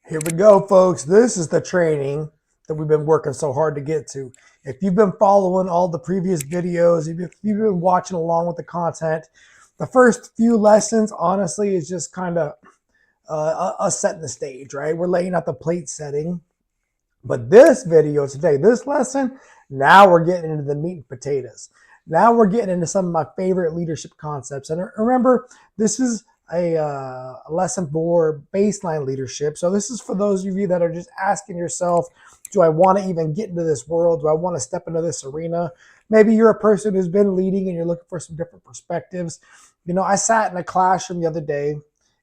Here we go, folks. This is the training that we've been working so hard to get to. If you've been following all the previous videos, if you've been watching along with the content, the first few lessons, honestly, is just kind of us setting the stage, right? We're laying out the plate setting. But this video today, this lesson, now we're getting into the meat and potatoes. Now we're getting into some of my favorite leadership concepts. And remember, this is a lesson for baseline leadership. So this is for those of you that are just asking yourself, do I want to even get into this world? Do I want to step into this arena? Maybe you're a person who's been leading and you're looking for some different perspectives. You know, I sat in a classroom the other day.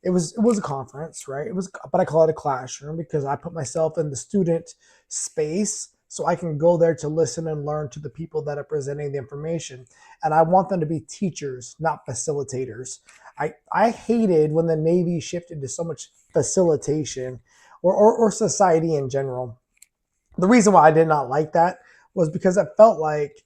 It was a conference, right? But I call it a classroom because I put myself in the student space so I can go there to listen and learn to the people that are presenting the information. And I want them to be teachers, not facilitators. I hated when the Navy shifted to so much facilitation or society in general. The reason why I did not like that was because it felt like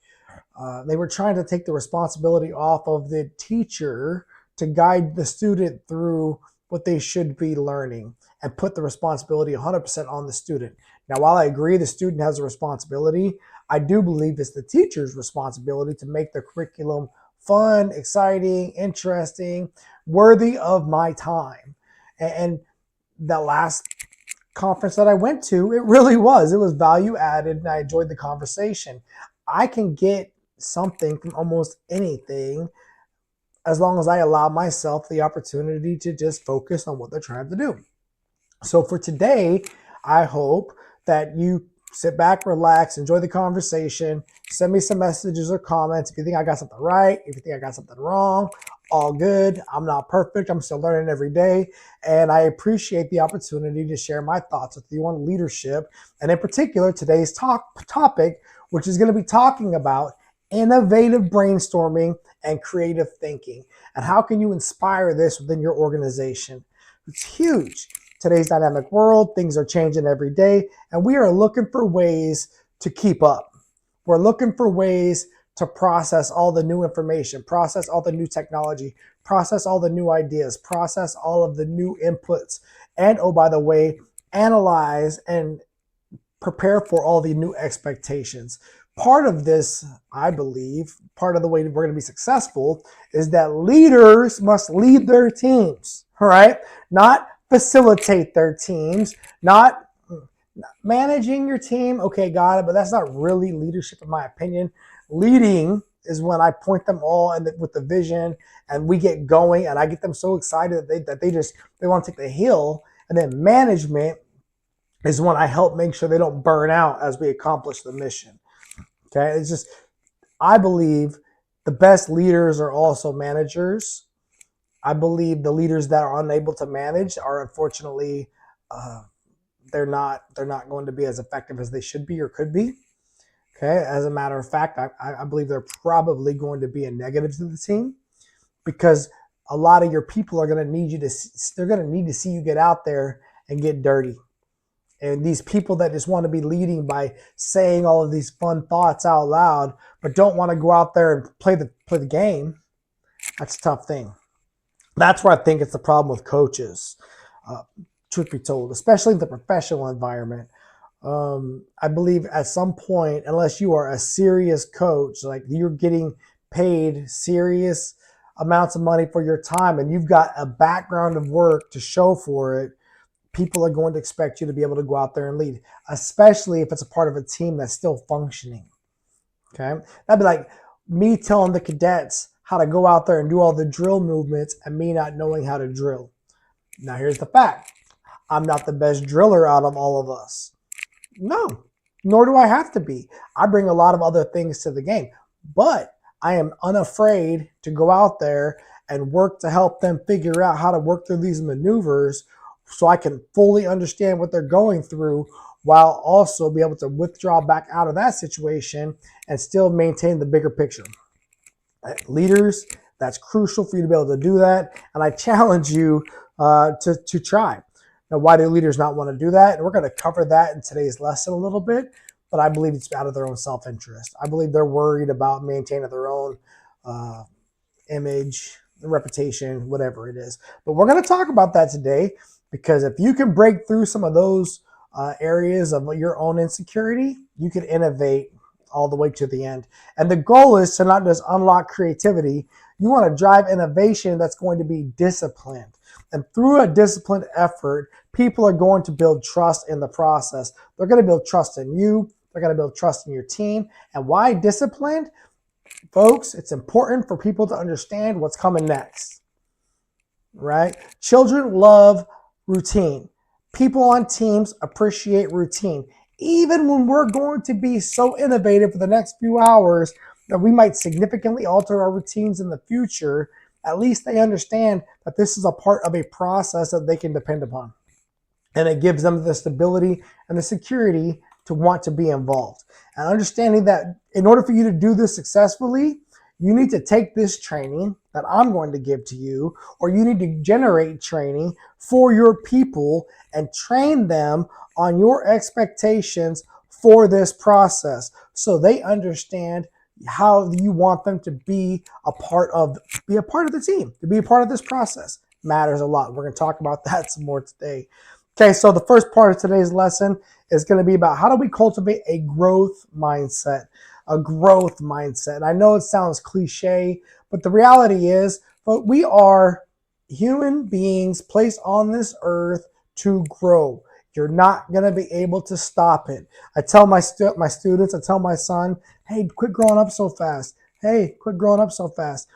they were trying to take the responsibility off of the teacher to guide the student through what they should be learning and put the responsibility 100% on the student. Now, while I agree the student has a responsibility, I do believe it's the teacher's responsibility to make the curriculum fun, exciting, interesting, worthy of my time. And that last conference that I went to, it really was. It was value added and I enjoyed the conversation. I can get something from almost anything as long as I allow myself the opportunity to just focus on what they're trying to do. So for today, I hope that you sit back, relax, enjoy the conversation, send me some messages or comments. If you think I got something right, if you think I got something wrong, all good. I'm not perfect. I'm still learning every day. And I appreciate the opportunity to share my thoughts with you on leadership. And in particular, today's topic, which is going to be talking about innovative brainstorming and creative thinking. And how can you inspire this within your organization? It's huge. Today's dynamic world, things are changing every day, and we are looking for ways to keep up. We're looking for ways to process all the new information, process all the new technology, process all the new ideas, process all of the new inputs, and oh, by the way, analyze and prepare for all the new expectations. Part of this, I believe, part of the way we're going to be successful is that leaders must lead their teams, all right? Not facilitate their teams, not managing your team. Okay, got it, but that's not really leadership in my opinion. Leading is when I point them all and with the vision and we get going and I get them so excited that they want to take the hill. And then management is when I help make sure they don't burn out as we accomplish the mission. Okay, it's just, I believe the best leaders are also managers. I believe the leaders that are unable to manage are unfortunately, they're not going to be as effective as they should be or could be. Okay, as a matter of fact, I believe they're probably going to be a negative to the team because a lot of your people are going to need they're going to need to see you get out there and get dirty. And these people that just want to be leading by saying all of these fun thoughts out loud, but don't want to go out there and play the game, that's a tough thing. That's where I think it's the problem with coaches, truth be told, especially in the professional environment. I believe at some point, unless you are a serious coach, like you're getting paid serious amounts of money for your time and you've got a background of work to show for it, people are going to expect you to be able to go out there and lead, especially if it's a part of a team that's still functioning. Okay. That'd be like me telling the cadets how to go out there and do all the drill movements and me not knowing how to drill. Now, here's the fact. I'm not the best driller out of all of us. No, nor do I have to be. I bring a lot of other things to the game, but I am unafraid to go out there and work to help them figure out how to work through these maneuvers so I can fully understand what they're going through while also be able to withdraw back out of that situation and still maintain the bigger picture. Leaders, that's crucial for you to be able to do that. And I challenge you to try. Now, why do leaders not want to do that? And we're going to cover that in today's lesson a little bit, but I believe it's out of their own self-interest. I believe they're worried about maintaining their own image, reputation, whatever it is. But we're going to talk about that today. Because if you can break through some of those areas of your own insecurity, you can innovate all the way to the end. And the goal is to not just unlock creativity. You want to drive innovation that's going to be disciplined. And through a disciplined effort, people are going to build trust in the process. They're going to build trust in you. They're going to build trust in your team. And why disciplined? Folks, it's important for people to understand what's coming next, right? Children love routine. People on teams appreciate routine. Even when we're going to be so innovative for the next few hours that we might significantly alter our routines in the future, at least they understand that this is a part of a process that they can depend upon. And it gives them the stability and the security to want to be involved. And understanding that in order for you to do this successfully, you need to take this training that I'm going to give to you, or you need to generate training for your people and train them on your expectations for this process so they understand how you want them to be a part of the team, to be a part of this process. Matters a lot. We're going to talk about that some more today. Okay, so the first part of today's lesson is going to be about how do we cultivate a growth mindset. A growth mindset. And I know it sounds cliche, but the reality is, but we are human beings placed on this earth to grow. You're not going to be able to stop it. I tell my students, I tell my son, hey, quit growing up so fast. Hey, quit growing up so fast.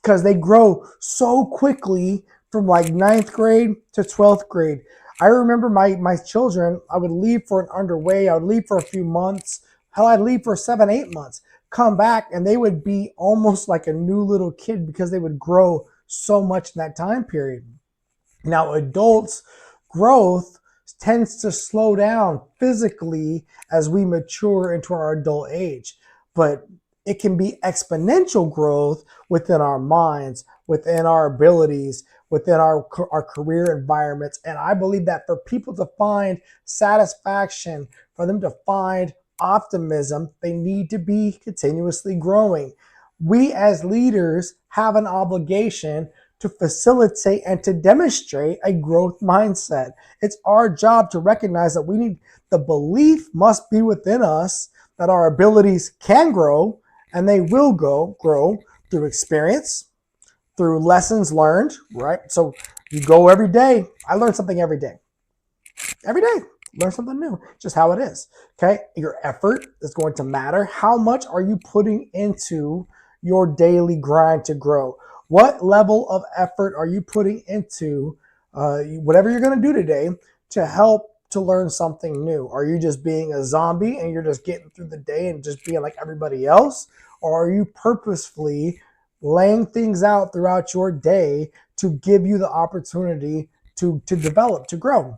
Because they grow so quickly from like 9th grade to 12th grade. I remember my children, I would leave for an underway. I would leave for a few months. Hell, I'd leave for 7-8 months, come back, and they would be almost like a new little kid because they would grow so much in that time period. Now, adults' growth tends to slow down physically as we mature into our adult age, but it can be exponential growth within our minds, within our abilities, within our career environments. And I believe that for people to find satisfaction, for them to find optimism, they need to be continuously growing. We as leaders have an obligation to facilitate and to demonstrate a growth mindset. It's our job to recognize that the belief must be within us that our abilities can grow and they will grow through experience, through lessons learned, right? So you go every day. I learn something every day. Every day, learn something new. Just how it is. Okay. Your effort is going to matter. How much are you putting into your daily grind to grow? What level of effort are you putting into whatever you're going to do today to help to learn something new? Are you just being a zombie and you're just getting through the day and just being like everybody else? Or are you purposefully laying things out throughout your day to give you the opportunity to develop, to grow?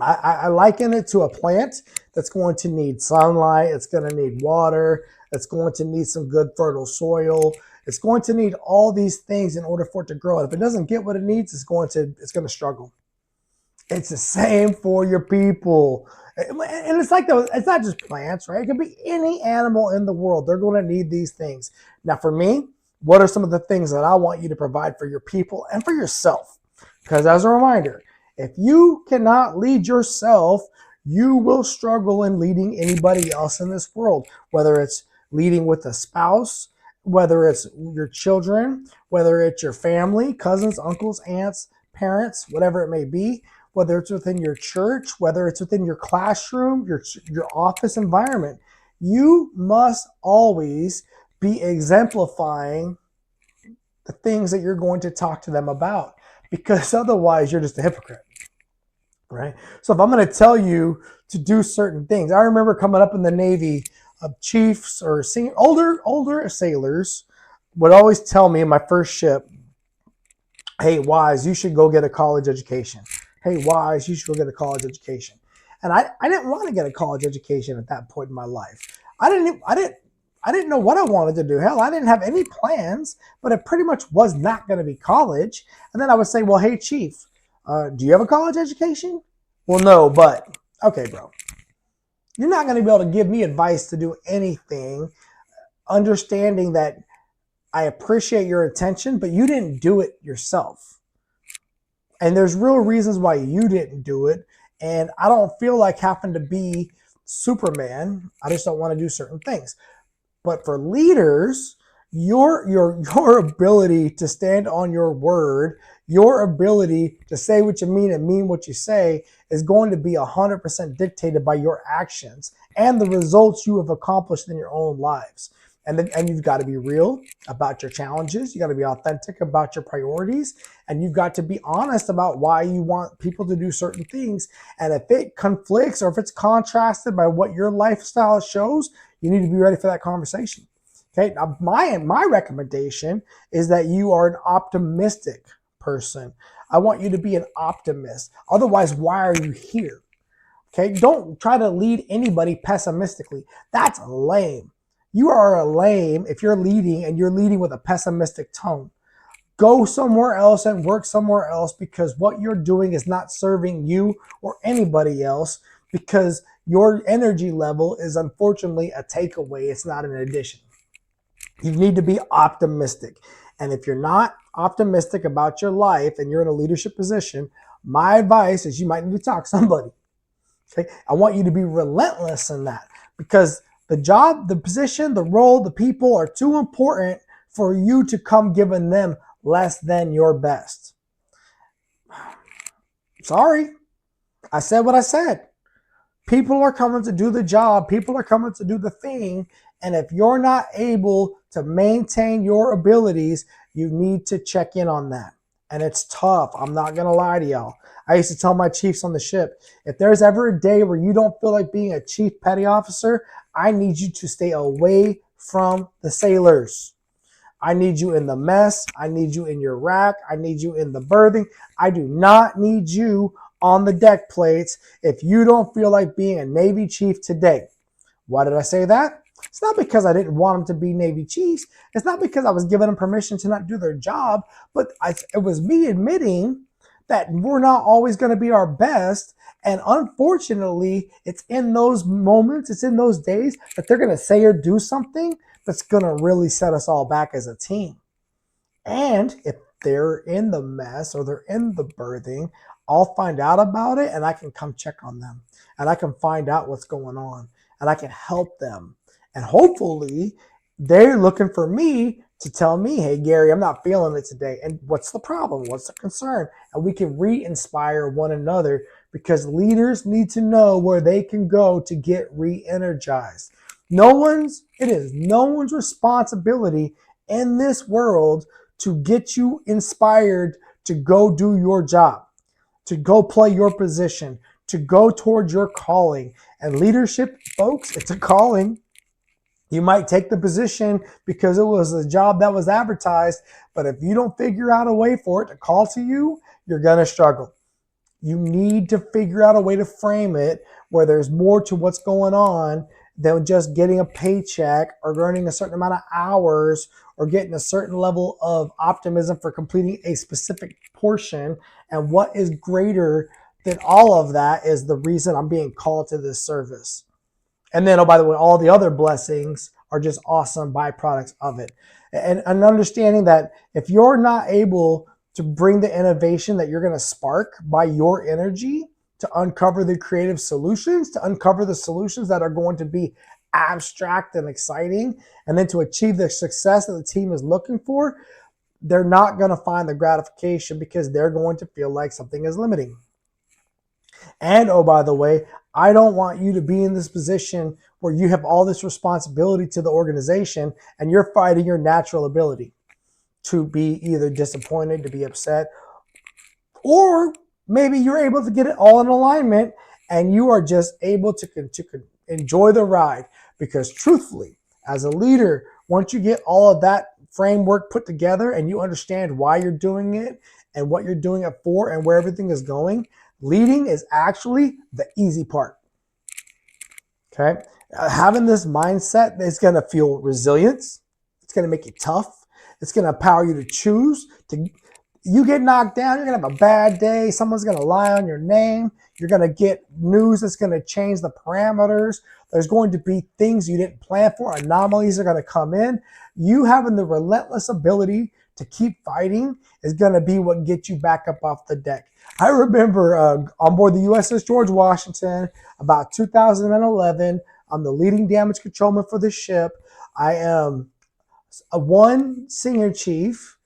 I liken it to a plant that's going to need sunlight. It's going to need water. It's going to need some good fertile soil. It's going to need all these things in order for it to grow. And if it doesn't get what it needs, it's going to struggle. It's the same for your people. And it's like it's not just plants, right? It could be any animal in the world. They're going to need these things. Now, for me, what are some of the things that I want you to provide for your people and for yourself? Because as a reminder, if you cannot lead yourself, you will struggle in leading anybody else in this world, whether it's leading with a spouse, whether it's your children, whether it's your family, cousins, uncles, aunts, parents, whatever it may be, whether it's within your church, whether it's within your classroom, your office environment. You must always be exemplifying the things that you're going to talk to them about, because otherwise you're just a hypocrite. Right? So if I'm going to tell you to do certain things, I remember coming up in the Navy, chiefs or older sailors would always tell me in my first ship, hey, Wise, you should go get a college education. Hey, Wise, you should go get a college education. And I didn't want to get a college education at that point in my life. I didn't know what I wanted to do. Hell, I didn't have any plans, but it pretty much was not going to be college. And then I would say, well, hey, chief, do you have a college education? Well, no, but okay, bro. You're not going to be able to give me advice to do anything, understanding that I appreciate your attention, but you didn't do it yourself. And there's real reasons why you didn't do it. And I don't feel like having to be Superman. I just don't want to do certain things. But for leaders, your ability to stand on your word, your ability to say what you mean and mean what you say is going to be 100% dictated by your actions and the results you have accomplished in your own lives. And you've got to be real about your challenges. You got to be authentic about your priorities, and you've got to be honest about why you want people to do certain things. And if it conflicts or if it's contrasted by what your lifestyle shows, you need to be ready for that conversation. Okay. Now, my recommendation is that you are an optimistic person. I want you to be an optimist. Otherwise, why are you here? Okay. Don't try to lead anybody pessimistically. That's lame. You are a lame if you're leading and you're leading with a pessimistic tone. Go somewhere else and work somewhere else, because what you're doing is not serving you or anybody else, because your energy level is unfortunately a takeaway. It's not an addition. You need to be optimistic. And if you're not optimistic about your life and you're in a leadership position, my advice is you might need to talk to somebody. Okay? I want you to be relentless in that, because the job, the position, the role, the people are too important for you to come giving them less than your best. Sorry, I said what I said. People are coming to do the job. People are coming to do the thing. And if you're not able to maintain your abilities, you need to check in on that. And it's tough. I'm not going to lie to y'all. I used to tell my chiefs on the ship, if there's ever a day where you don't feel like being a chief petty officer, I need you to stay away from the sailors. I need you in the mess. I need you in your rack. I need you in the berthing. I do not need you on the deck plates if you don't feel like being a Navy chief today. Why did I say that? It's not because I didn't want them to be Navy chiefs. It's not because I was giving them permission to not do their job, but it was me admitting that we're not always going to be our best. And unfortunately, it's in those moments, it's in those days that they're going to say or do something that's going to really set us all back as a team. And if they're in the mess or they're in the berthing, I'll find out about it and I can come check on them and I can find out what's going on and I can help them. And hopefully they're looking for me to tell me, hey, Gary, I'm not feeling it today. And what's the problem? What's the concern? And we can re-inspire one another, because leaders need to know where they can go to get re-energized. It is no one's responsibility in this world to get you inspired to go do your job, to go play your position, to go towards your calling. And leadership, folks, it's a calling. You might take the position because it was a job that was advertised, but if you don't figure out a way for it to call to you, you're going to struggle. You need to figure out a way to frame it where there's more to what's going on than just getting a paycheck or earning a certain amount of hours or getting a certain level of optimism for completing a specific portion. And what is greater than all of that is the reason I'm being called to this service. And then, oh, by the way, all the other blessings are just awesome byproducts of it. And understanding that if you're not able to bring the innovation that you're going to spark by your energy to uncover the creative solutions, to uncover the solutions that are going to be abstract and exciting, and then to achieve the success that the team is looking for, they're not going to find the gratification because they're going to feel like something is limiting. And, oh, by the way, I don't want you to be in this position where you have all this responsibility to the organization and you're fighting your natural ability to be either disappointed, to be upset, or maybe you're able to get it all in alignment and you are just able to enjoy the ride. Because truthfully, as a leader, once you get all of that framework put together and you understand why you're doing it and what you're doing it for and where everything is going, leading is actually the easy part. Okay? Having this mindset is going to fuel resilience. It's going to make you tough. It's going to empower you to choose. You get knocked down, you're going to have a bad day. Someone's going to lie on your name. You're going to get news that's going to change the parameters. There's going to be things you didn't plan for. Anomalies are going to come in. You having the relentless ability to keep fighting is going to be what gets you back up off the deck. I remember on board the USS George Washington, about 2011, I'm the leading damage controlman for the ship. I am one senior chief,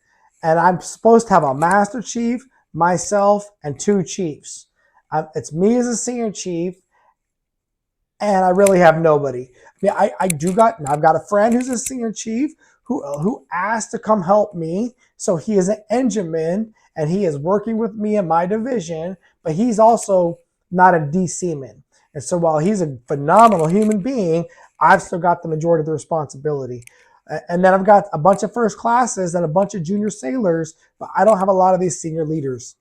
and I'm supposed to have a master chief, myself, and two chiefs. It's me as a senior chief, and I really have nobody. I've got a friend who's a senior chief who asked to come help me. So he is an engineman, and he is working with me in my division, but he's also not a DC man. And so while he's a phenomenal human being, I've still got the majority of the responsibility. And then I've got a bunch of first classes and a bunch of junior sailors, but I don't have a lot of these senior leaders.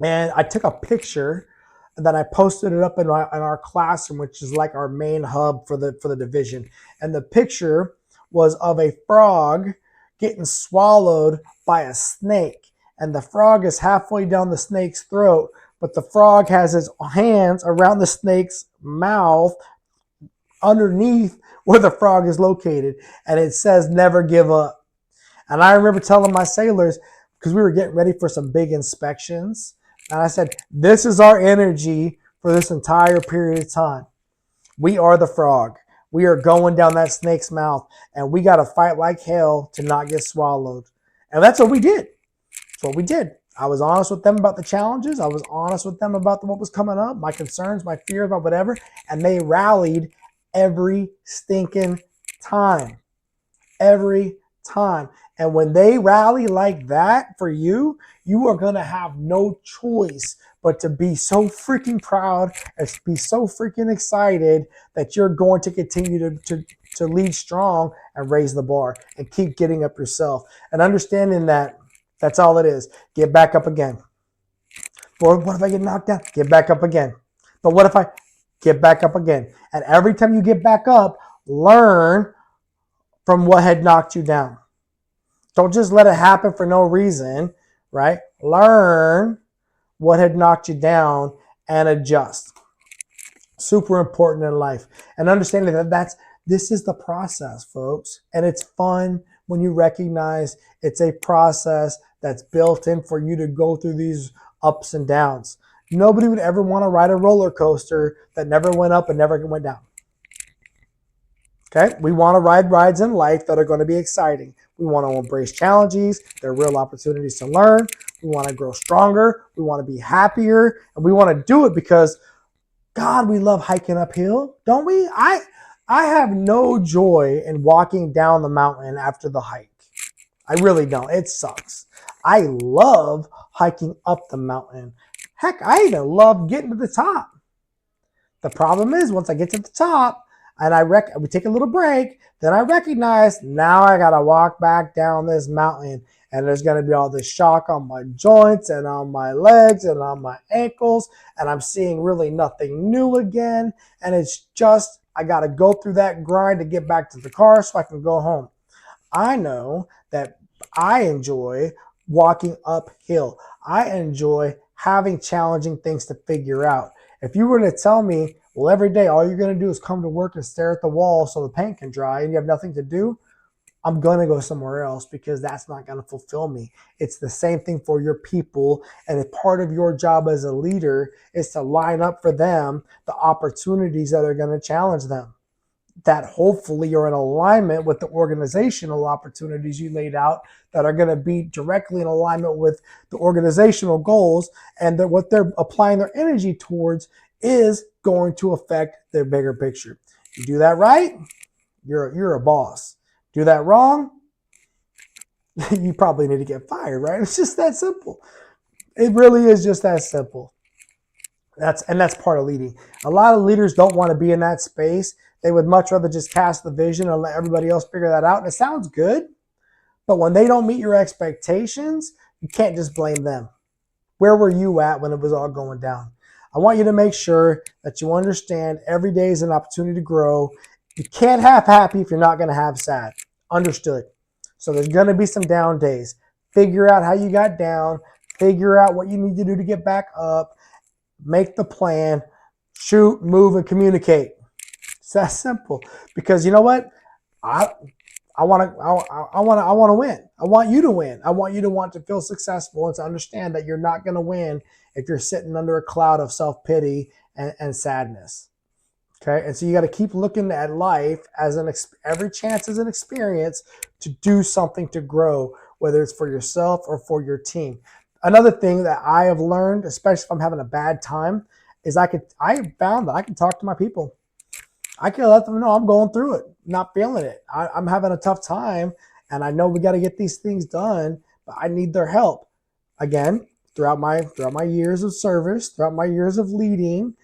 And I took a picture and then I posted it up in our classroom, which is like our main hub for the division. And the picture was of a frog getting swallowed by a snake. And the frog is halfway down the snake's throat, but the frog has his hands around the snake's mouth underneath where the frog is located. And it says, never give up. And I remember telling my sailors, because we were getting ready for some big inspections, and I said, this is our energy for this entire period of time. We are the frog. We are going down that snake's mouth, and we got to fight like hell to not get swallowed. And that's what we did. That's what we did. I was honest with them about the challenges. I was honest with them about what was coming up, my concerns, my fears about whatever, and they rallied every stinking time. Every time. And when they rally like that for you, you are going to have no choice but to be so freaking proud and to be so freaking excited that you're going to continue to lead strong and raise the bar and keep getting up yourself. And understanding that that's all it is. Get back up again. But what if I get knocked down? Get back up again. But what if I get back up again? And every time you get back up, learn from what had knocked you down. Don't just let it happen for no reason, right? Learn what had knocked you down and adjust. Super important in life. And understanding that this is the process, folks. And it's fun when you recognize it's a process that's built in for you to go through these ups and downs. Nobody would ever want to ride a roller coaster that never went up and never went down. Okay, we want to ride rides in life that are going to be exciting. We want to embrace challenges. They're real opportunities to learn. We want to grow stronger. We want to be happier. And we want to do it because, God, we love hiking uphill, don't we? I have no joy in walking down the mountain after the hike. I really don't. It sucks. I love hiking up the mountain. Heck, I even love getting to the top. The problem is once I get to the top, and we take a little break, then I recognize now I got to walk back down this mountain, and there's going to be all this shock on my joints and on my legs and on my ankles, and I'm seeing really nothing new again, and it's just I got to go through that grind to get back to the car so I can go home. I know that I enjoy walking uphill. I enjoy having challenging things to figure out. If you were to tell me, well, every day all you're going to do is come to work and stare at the wall so the paint can dry and you have nothing to do, I'm going to go somewhere else because that's not going to fulfill me. It's the same thing for your people. And a part of your job as a leader is to line up for them the opportunities that are going to challenge them. That hopefully you're in alignment with the organizational opportunities you laid out that are going to be directly in alignment with the organizational goals, and that what they're applying their energy towards is going to affect their bigger picture. You do that right, you're a boss. Do that wrong, you probably need to get fired, right? It's just that simple. It really is just that simple. That's part of leading. A lot of leaders don't want to be in that space. They would much rather just cast the vision and let everybody else figure that out. And it sounds good, but when they don't meet your expectations, you can't just blame them. Where were you at when it was all going down? I want you to make sure that you understand every day is an opportunity to grow. You can't have happy if you're not going to have sad. Understood. So there's going to be some down days. Figure out how you got down. Figure out what you need to do to get back up. Make the plan. Shoot, move, and communicate. It's that simple. Because you know what? I I want to win. I want you to win. I want you to want to feel successful and to understand that you're not going to win if you're sitting under a cloud of self-pity and sadness. Okay. And so you got to keep looking at life as every chance is an experience to do something to grow, whether it's for yourself or for your team. Another thing that I have learned, especially if I'm having a bad time, is I found that I can talk to my people. I can let them know I'm going through it, not feeling it. I'm having a tough time, and I know we got to get these things done, but I need their help. Again, throughout my years of service, throughout my years of leading,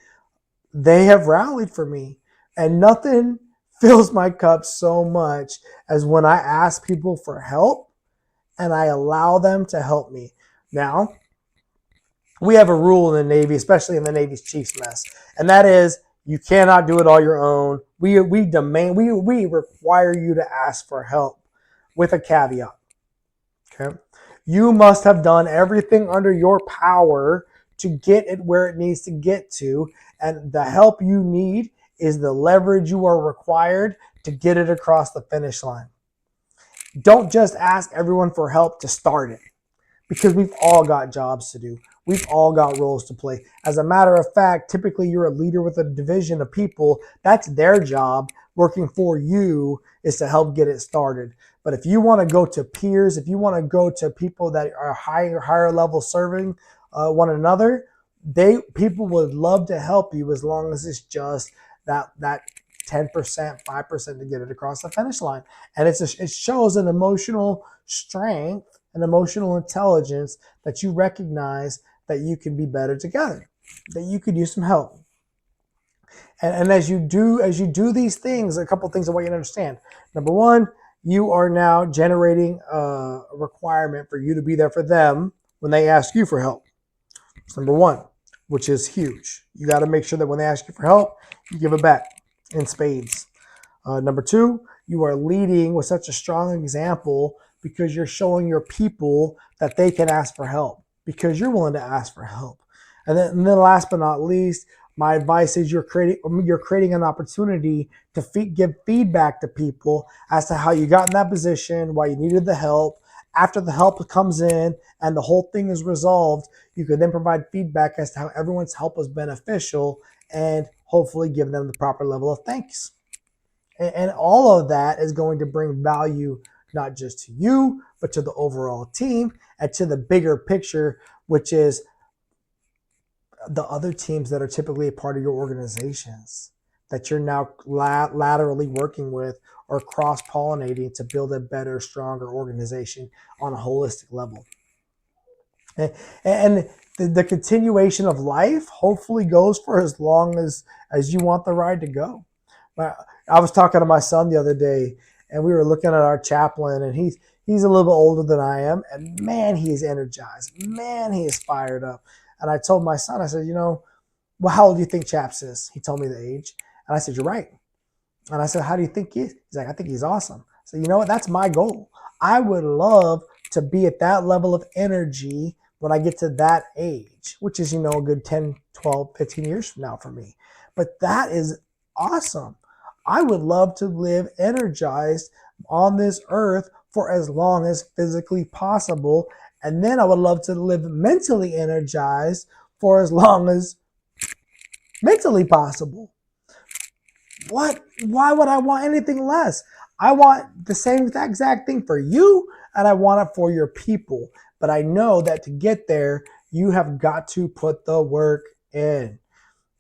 they have rallied for me, and nothing fills my cup so much as when I ask people for help and I allow them to help me. Now, we have a rule in the Navy, especially in the Navy's Chiefs Mess, and that is you cannot do it all your own. We require you to ask for help with a caveat. Okay, you must have done everything under your power to get it where it needs to get to, and the help you need is the leverage you are required to get it across the finish line. Don't just ask everyone for help to start it, because we've all got jobs to do. We've all got roles to play. As a matter of fact, typically you're a leader with a division of people. That's their job. Working for you is to help get it started. But if you want to go to peers, if you want to go to people that are higher level serving one another, people would love to help you as long as it's just that 10%, 5% to get it across the finish line. And it shows an emotional strength, an emotional intelligence that you recognize that you can be better together, that you could use some help. And as you do these things, a couple of things I want you to understand. Number one, you are now generating a requirement for you to be there for them when they ask you for help. That's number one, which is huge. You got to make sure that when they ask you for help, you give it back in spades. Number two, you are leading with such a strong example because you're showing your people that they can ask for help because you're willing to ask for help. And then last but not least, my advice is you're creating an opportunity to give feedback to people as to how you got in that position, why you needed the help. After the help comes in and the whole thing is resolved, you can then provide feedback as to how everyone's help was beneficial and hopefully give them the proper level of thanks. And all of that is going to bring value not just to you, but to the overall team and to the bigger picture, which is the other teams that are typically a part of your organizations that you're now laterally working with or cross-pollinating to build a better, stronger organization on a holistic level. And the continuation of life hopefully goes for as long as you want the ride to go. I was talking to my son the other day, and we were looking at our chaplain, and he's a little bit older than I am, and man, he is energized. Man, he is fired up. And I told my son, I said, well, how old do you think Chaps is? He told me the age. And I said, you're right. And I said, how do you think he is? He's like, I think he's awesome. So you know what? That's my goal. I would love to be at that level of energy when I get to that age, which is, a good 10, 12, 15 years from now for me. But that is awesome. I would love to live energized on this earth for as long as physically possible. And then I would love to live mentally energized for as long as mentally possible. Why would I want anything less? I want the same exact thing for you, and I want it for your people. But I know that to get there, you have got to put the work in,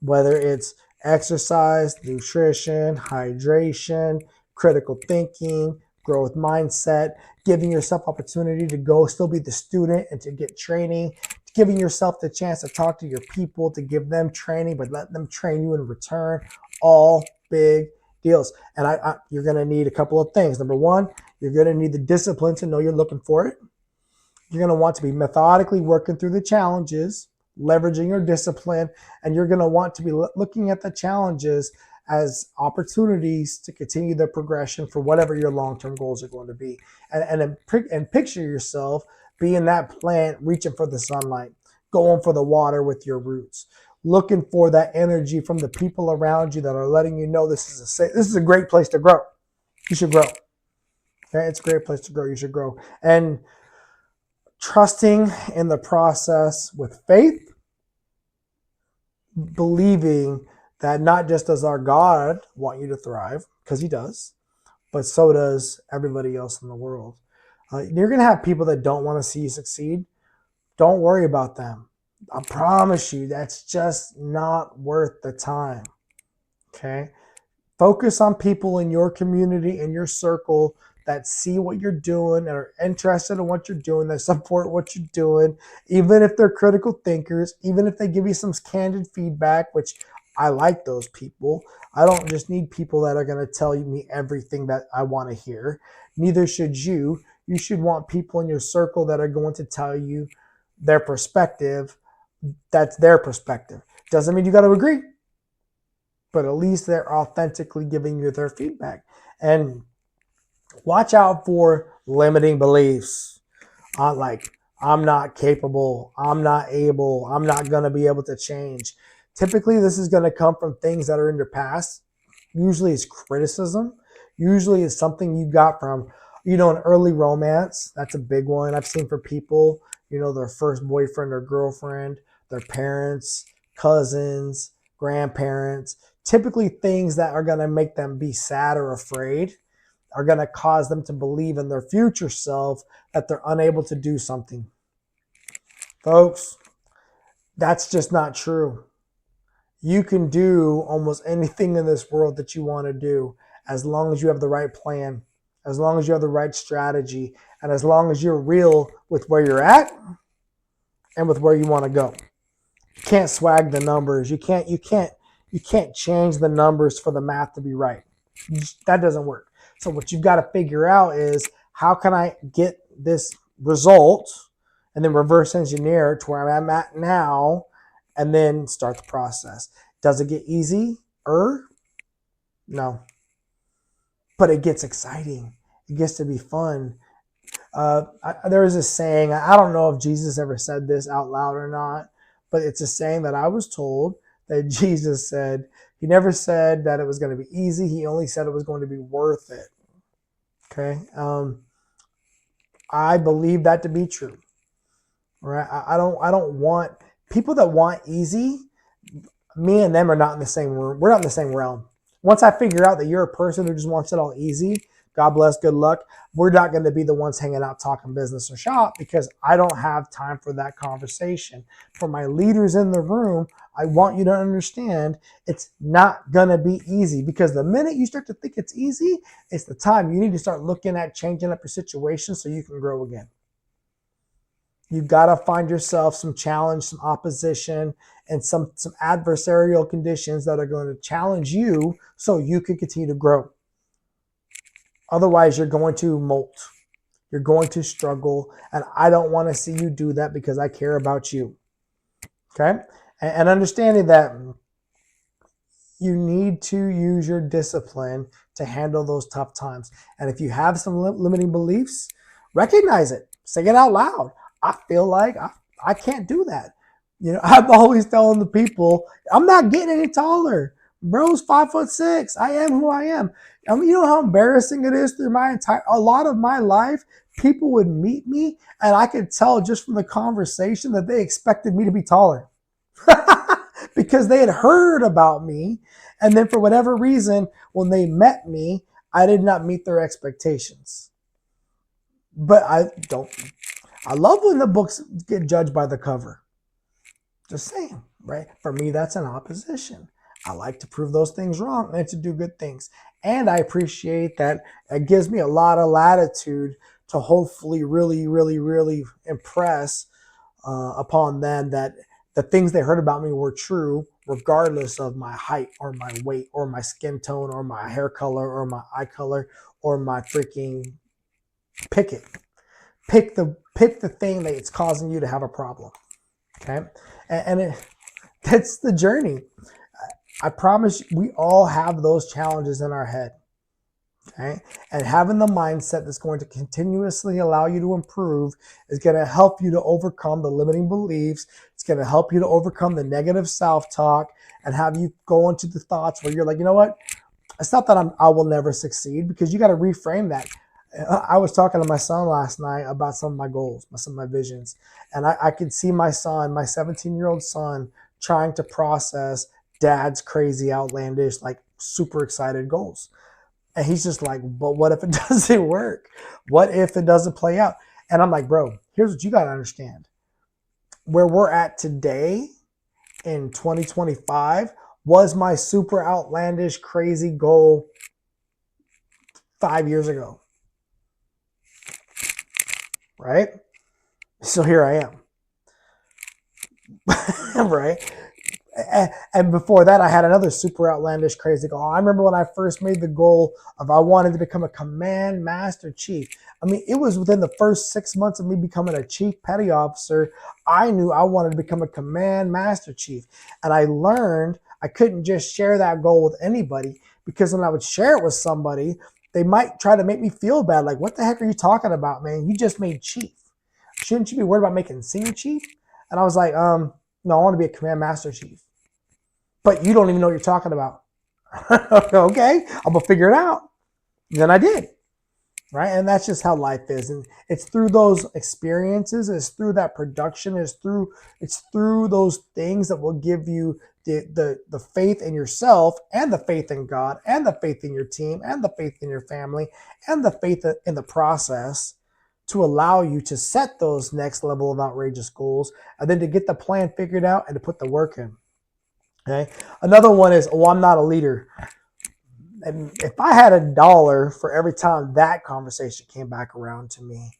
whether it's exercise, nutrition, hydration, critical thinking, growth mindset, giving yourself opportunity to go still be the student and to get training, giving yourself the chance to talk to your people, to give them training, but let them train you in return. All big deals. And you're going to need a couple of things. Number one, you're going to need the discipline to know you're looking for it. You're going to want to be methodically working through the challenges, leveraging your discipline, and you're going to want to be looking at the challenges as opportunities to continue the progression for whatever your long-term goals are going to be. And picture yourself being that plant reaching for the sunlight, going for the water with your roots, looking for that energy from the people around you that are letting you know this is a great place to grow. You should grow. Okay, it's a great place to grow. You should grow. And trusting in the process with faith, believing that not just does our God want you to thrive, because he does, but so does everybody else in the world. You're going to have people that don't want to see you succeed. Don't worry about them. I promise you, that's just not worth the time. Okay? Focus on people in your community, in your circle that see what you're doing and are interested in what you're doing, that support what you're doing, even if they're critical thinkers, even if they give you some candid feedback, which I like those people. I don't just need people that are going to tell me everything that I want to hear. Neither should you. You should want people in your circle that are going to tell you their perspective. That's their perspective. Doesn't mean you got to agree, but at least they're authentically giving you their feedback. And watch out for limiting beliefs. Like, I'm not capable, I'm not able, I'm not going to be able to change. Typically, this is going to come from things that are in your past. Usually it's criticism. Usually it's something you got from, an early romance. That's a big one I've seen for people, their first boyfriend or girlfriend, their parents, cousins, grandparents. Typically things that are going to make them be sad or afraid are going to cause them to believe in their future self that they're unable to do something. Folks, that's just not true. You can do almost anything in this world that you want to do as long as you have the right plan, as long as you have the right strategy, and as long as you're real with where you're at and with where you want to go. You can't swag the numbers. You can't change the numbers for the math to be right. That doesn't work. So what you've got to figure out is, how can I get this result and then reverse engineer to where I'm at now and then start the process. Does it get easier? No. But it gets exciting. It gets to be fun. There is a saying, I don't know if Jesus ever said this out loud or not, but it's a saying that I was told that Jesus said. He never said that it was going to be easy. He only said it was going to be worth it. Okay. I believe that to be true. Right. I don't want people that want easy. Me and them are not in the same room. We're not in the same realm. Once I figure out that you're a person who just wants it all easy, God bless, good luck. We're not going to be the ones hanging out talking business or shop, because I don't have time for that conversation. For my leaders in the room, I want you to understand it's not going to be easy, because the minute you start to think it's easy, it's the time you need to start looking at changing up your situation so you can grow again. You've got to find yourself some challenge, some opposition, and some adversarial conditions that are going to challenge you so you can continue to grow. Otherwise, you're going to molt. You're going to struggle. And I don't want to see you do that, because I care about you. Okay? And understanding that you need to use your discipline to handle those tough times. And if you have some limiting beliefs, recognize it. Say it out loud. I feel like I can't do that. I'm always telling the people, I'm not getting any taller. Bro's 5'6". I am who I am. I mean, you know how embarrassing it is through a lot of my life, people would meet me and I could tell just from the conversation that they expected me to be taller because they had heard about me. And then for whatever reason, when they met me, I did not meet their expectations. But I love when the books get judged by the cover. Just saying, right? For me, that's an opposition. I like to prove those things wrong and to do good things. And I appreciate that it gives me a lot of latitude to hopefully really, really, really impress upon them that the things they heard about me were true, regardless of my height or my weight or my skin tone or my hair color or my eye color or my freaking pick it. Pick the thing that it's causing you to have a problem. Okay. And that's the journey. I promise we all have those challenges in our head. Okay. And having the mindset that's going to continuously allow you to improve is going to help you to overcome the limiting beliefs. It's going to help you to overcome the negative self-talk and have you go into the thoughts where you're like, you know what? It's not that I will never succeed, because you got to reframe that. I was talking to my son last night about some of my goals, some of my visions, and I could see my son, my 17-year-old son, trying to process dad's crazy, outlandish, like super excited goals. And he's just like, but what if it doesn't work? What if it doesn't play out? And I'm like, bro, here's what you got to understand. Where we're at today in 2025 was my super outlandish, crazy goal 5 years ago, right? So here I am, right? And before that, I had another super outlandish, crazy goal. I remember when I first made the goal of I wanted to become a command master chief. I mean, it was within the first 6 months of me becoming a chief petty officer. I knew I wanted to become a command master chief. And I learned I couldn't just share that goal with anybody, because when I would share it with somebody, they might try to make me feel bad. Like, what the heck are you talking about, man? You just made chief. Shouldn't you be worried about making senior chief? And I was like, no, I want to be a command master chief. But you don't even know what you're talking about. Okay, I'm going to figure it out. Then I did. Right. And that's just how life is. And it's through those experiences, it's through that production, it's through those things that will give you the faith in yourself, and the faith in God, and the faith in your team, and the faith in your family, and the faith in the process, to allow you to set those next level of outrageous goals, and then to get the plan figured out and to put the work in. Okay. Another one is, oh, I'm not a leader. And if I had $1 for every time that conversation came back around to me,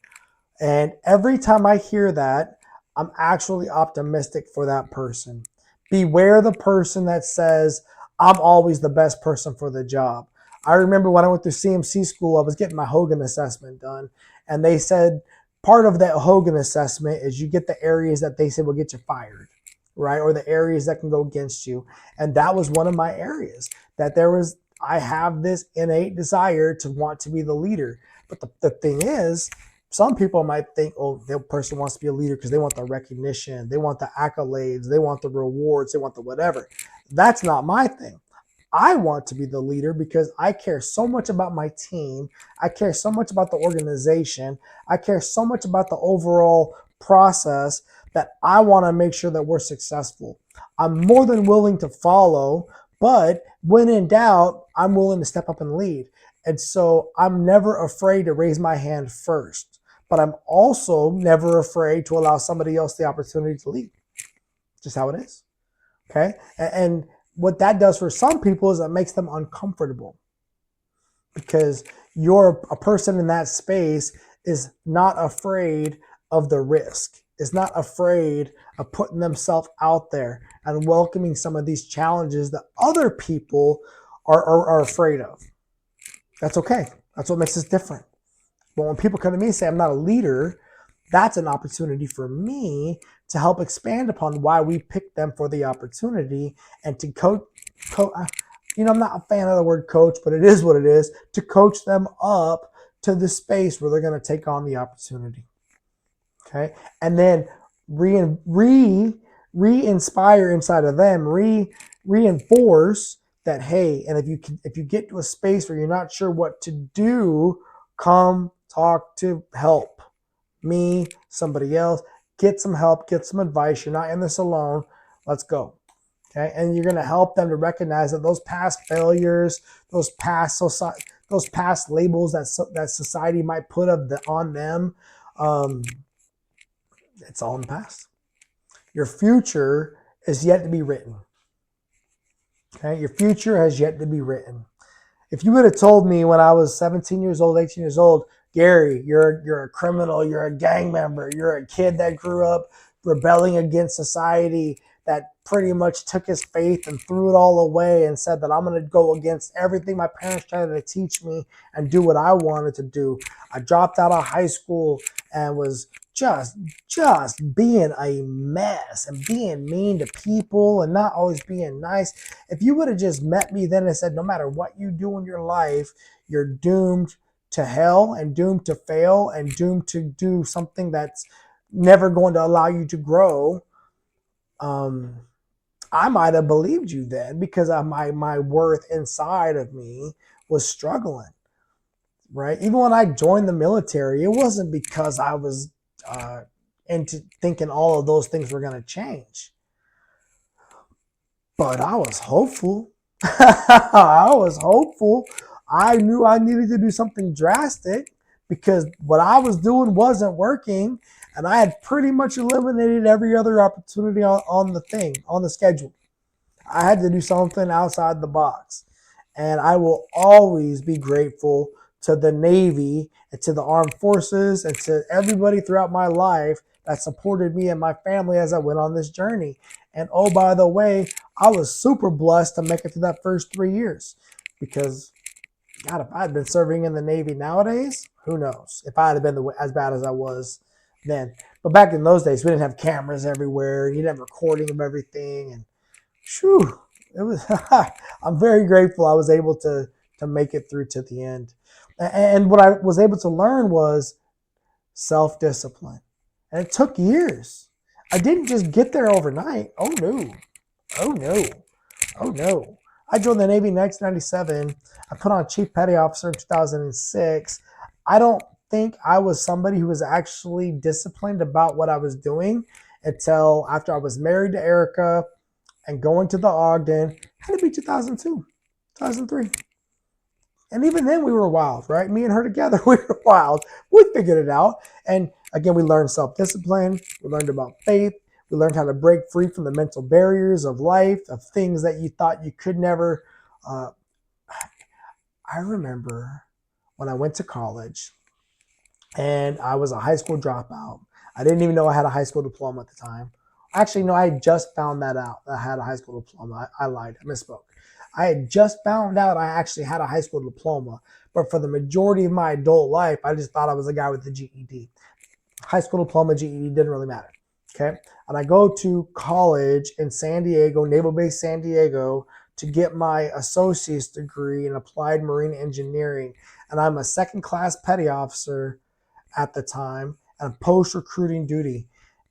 and every time I hear that, I'm actually optimistic for that person. Beware the person that says, I'm always the best person for the job. I remember when I went through CMC school, I was getting my Hogan assessment done. And they said part of that Hogan assessment is you get the areas that they said will get you fired, right? Or the areas that can go against you. And that was one of my areas that I have this innate desire to want to be the leader. But the thing is, some people might think, oh, that person wants to be a leader because they want the recognition, they want the accolades, they want the rewards, they want the whatever. That's not my thing. I want to be the leader because I care so much about my team. I care so much about the organization. I care so much about the overall process that I want to make sure that we're successful. I'm more than willing to follow, but when in doubt, I'm willing to step up and lead. And so I'm never afraid to raise my hand first, but I'm also never afraid to allow somebody else the opportunity to lead. Just how it is. Okay. And what that does for some people is it makes them uncomfortable, because you're a person in that space is not afraid of the risk, is not afraid of putting themselves out there and welcoming some of these challenges that other people are afraid of. That's okay. That's what makes us different. But when people come to me and say, I'm not a leader, that's an opportunity for me to help expand upon why we picked them for the opportunity, and to coach. I'm not a fan of the word coach, but it is what it is, to coach them up to the space where they're going to take on the opportunity. Okay. And then re-inspire inside of them, reinforce that, hey, and if you get to a space where you're not sure what to do, come talk to help. Me, somebody else, get some help, get some advice. You're not in this alone. Let's go. Okay. And you're going to help them to recognize that those past failures, those past labels that society might put on them, it's all in the past. Your future is yet to be written. Okay. Your future has yet to be written. If you would have told me when I was 17 years old, 18 years old, Gary, you're a criminal, you're a gang member, you're a kid that grew up rebelling against society, that pretty much took his faith and threw it all away and said that I'm going to go against everything my parents tried to teach me and do what I wanted to do. I dropped out of high school and was just being a mess and being mean to people and not always being nice. If you would have just met me then and said, no matter what you do in your life, you're doomed to hell and doomed to fail and doomed to do something that's never going to allow you to grow, I might have believed you then, because of my worth inside of me was struggling. right? Even when I joined the military, it wasn't because I was uh, into thinking all of those things were going to change, but I was hopeful. I was hopeful. I knew I needed to do something drastic because what I was doing wasn't working, and I had pretty much eliminated every other opportunity on the thing, on the schedule. I had to do something outside the box. And I will always be grateful to the Navy and to the armed forces and to everybody throughout my life that supported me and my family as I went on this journey. And oh, by the way, I was super blessed to make it through that first 3 years because, God, if I had been serving in the Navy nowadays, who knows if I had been as bad as I was then. But back in those days, we didn't have cameras everywhere. You didn't have recording of everything. And whew, it was. I'm very grateful I was able to make it through to the end. And what I was able to learn was self-discipline, and it took years. I didn't just get there overnight. Oh no, oh no, oh no. I joined the Navy in 1997. I put on Chief Petty Officer in 2006. I don't think I was somebody who was actually disciplined about what I was doing until after I was married to Erica and going to the Ogden. Had to be 2002, 2003. And even then we were wild, right? Me and her together, we were wild. We figured it out. And again, we learned self-discipline. We learned about faith. We learned how to break free from the mental barriers of life, of things that you thought you could never. Uh, I remember when I went to college and I was a high school dropout. I didn't even know I had a high school diploma at the time. Actually, no, I had just found that out. That I had a high school diploma. I lied. I misspoke. I had just found out I actually had a high school diploma. But for the majority of my adult life, I just thought I was a guy with a GED. High school diploma, GED, didn't really matter. Okay. And I go to college in San Diego, Naval Base San Diego, to get my associate's degree in applied marine engineering. And I'm a second class petty officer at the time and post recruiting duty.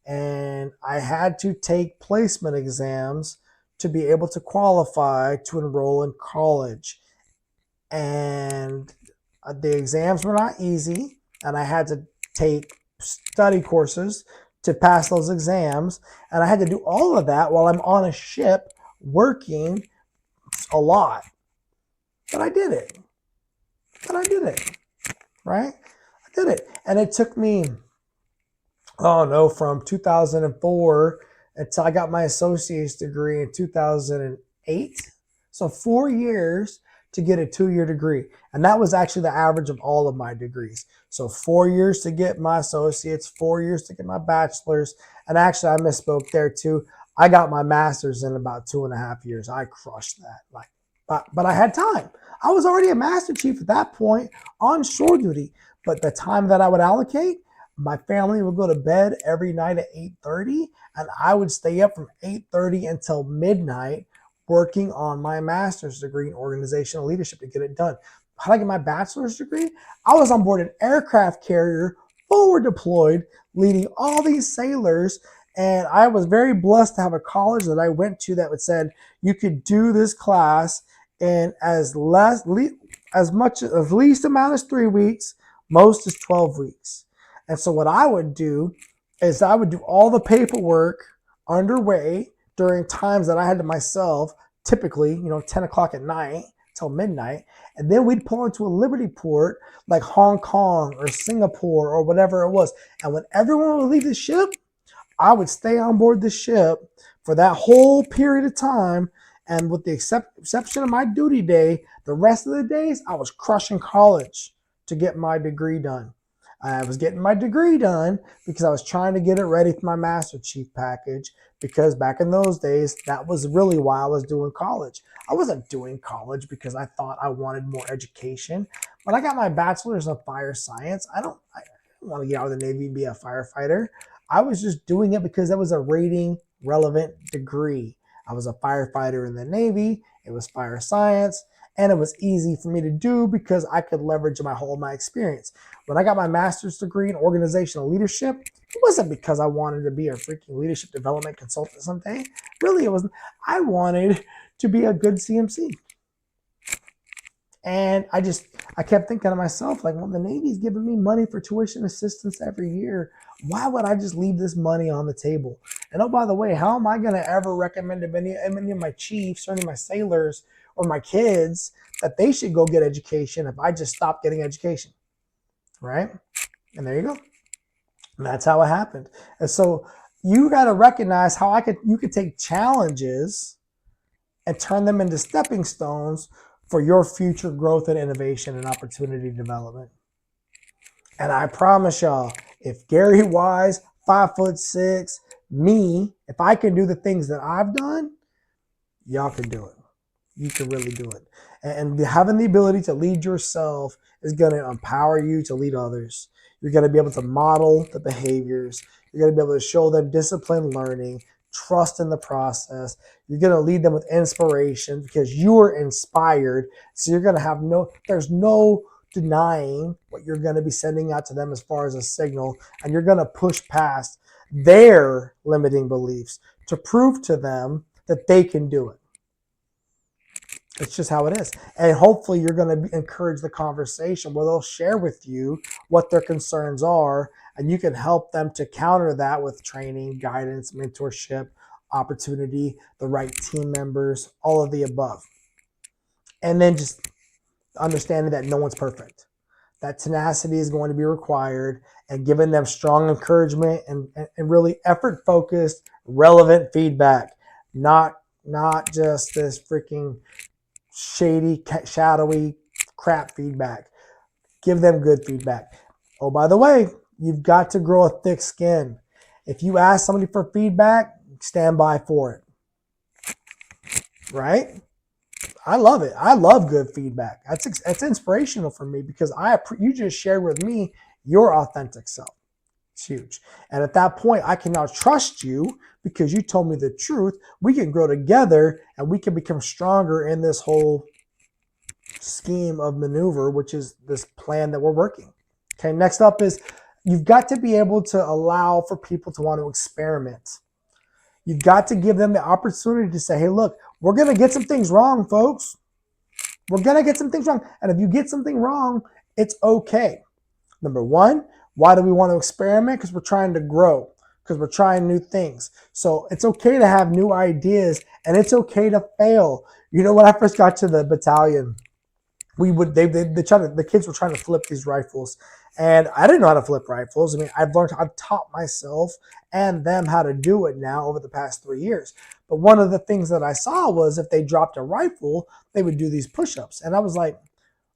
And I had to take placement exams to be able to qualify to enroll in college. And the exams were not easy, and I had to take study courses to pass those exams. And I had to do all of that while I'm on a ship working a lot. But I did it. Right? I did it. And it took me, oh no, from 2004 until I got my associate's degree in 2008. So 4 years to get a 2-year degree. And that was actually the average of all of my degrees. So 4 years to get my associates, 4 years to get my bachelor's. And actually, I misspoke there too. I got my master's in about 2.5 years. I crushed that. But I had time. I was already a master chief at that point on shore duty. But the time that I would allocate, my family would go to bed every night at 8:30, and I would stay up from 8:30 until midnight working on my master's degree in organizational leadership to get it done. How did I get my bachelor's degree? I was on board an aircraft carrier, forward deployed, leading all these sailors. And I was very blessed to have a college that I went to that would said you could do this class in as least amount as 3 weeks, most is 12 weeks. And so what I would do is I would do all the paperwork underway during times that I had to myself, typically, 10 o'clock at night till midnight. And then we'd pull into a Liberty port like Hong Kong or Singapore or whatever it was. And when everyone would leave the ship, I would stay on board the ship for that whole period of time. And with the exception of my duty day, the rest of the days, I was crushing college to get my degree done. I was getting my degree done because I was trying to get it ready for my Master Chief package, because back in those days, that was really why I was doing college. I wasn't doing college because I thought I wanted more education. When I got my bachelor's in fire science, I don't want to get out of the Navy and be a firefighter. I was just doing it because that was a rating relevant degree. I was a firefighter in the Navy. It was fire science. And it was easy for me to do because I could leverage my experience. When I got my master's degree in organizational leadership, it wasn't because I wanted to be a freaking leadership development consultant someday. Really, it wasn't. I wanted to be a good CMC. And I kept thinking to myself, like, well, the Navy's giving me money for tuition assistance every year. Why would I just leave this money on the table? And oh, by the way, how am I going to ever recommend to any of my chiefs or any of my sailors or my kids that they should go get education if I just stop getting education? Right? And there you go. And that's how it happened. And so you got to recognize how you could take challenges and turn them into stepping stones for your future growth and innovation and opportunity development. And I promise y'all, if Gary Wise, 5'6", me, if I can do the things that I've done, y'all can do it. You can really do it. And having the ability to lead yourself is going to empower you to lead others. You're going to be able to model the behaviors. You're going to be able to show them disciplined learning, trust in the process. You're going to lead them with inspiration because you are inspired. So you're going to have there's no denying what you're going to be sending out to them as far as a signal. And you're going to push past their limiting beliefs to prove to them that they can do it. It's just how it is. And hopefully you're going to encourage the conversation where they'll share with you what their concerns are, and you can help them to counter that with training, guidance, mentorship, opportunity, the right team members, all of the above. And then just understanding that no one's perfect. That tenacity is going to be required, and giving them strong encouragement and really effort-focused, relevant feedback. Not just this freaking shady, shadowy crap feedback. Give them good feedback. Oh, by the way, you've got to grow a thick skin. If you ask somebody for feedback, stand by for it. Right? I love it. I love good feedback. That's inspirational for me because you just shared with me your authentic self. It's huge. And at that point, I can now trust you because you told me the truth. We can grow together and we can become stronger in this whole scheme of maneuver, which is this plan that we're working. Okay, next up is you've got to be able to allow for people to want to experiment. You've got to give them the opportunity to say, hey, look, we're going to get some things wrong, folks. We're going to get some things wrong. And if you get something wrong, it's okay. Number one, why do we want to experiment? Because we're trying to grow, because we're trying new things. So it's okay to have new ideas, and it's okay to fail. You know, when I first got to the battalion, the kids were trying to flip these rifles, and I didn't know how to flip rifles. I mean, I've taught myself and them how to do it now over the past 3 years. But one of the things that I saw was if they dropped a rifle, they would do these push-ups. And I was like,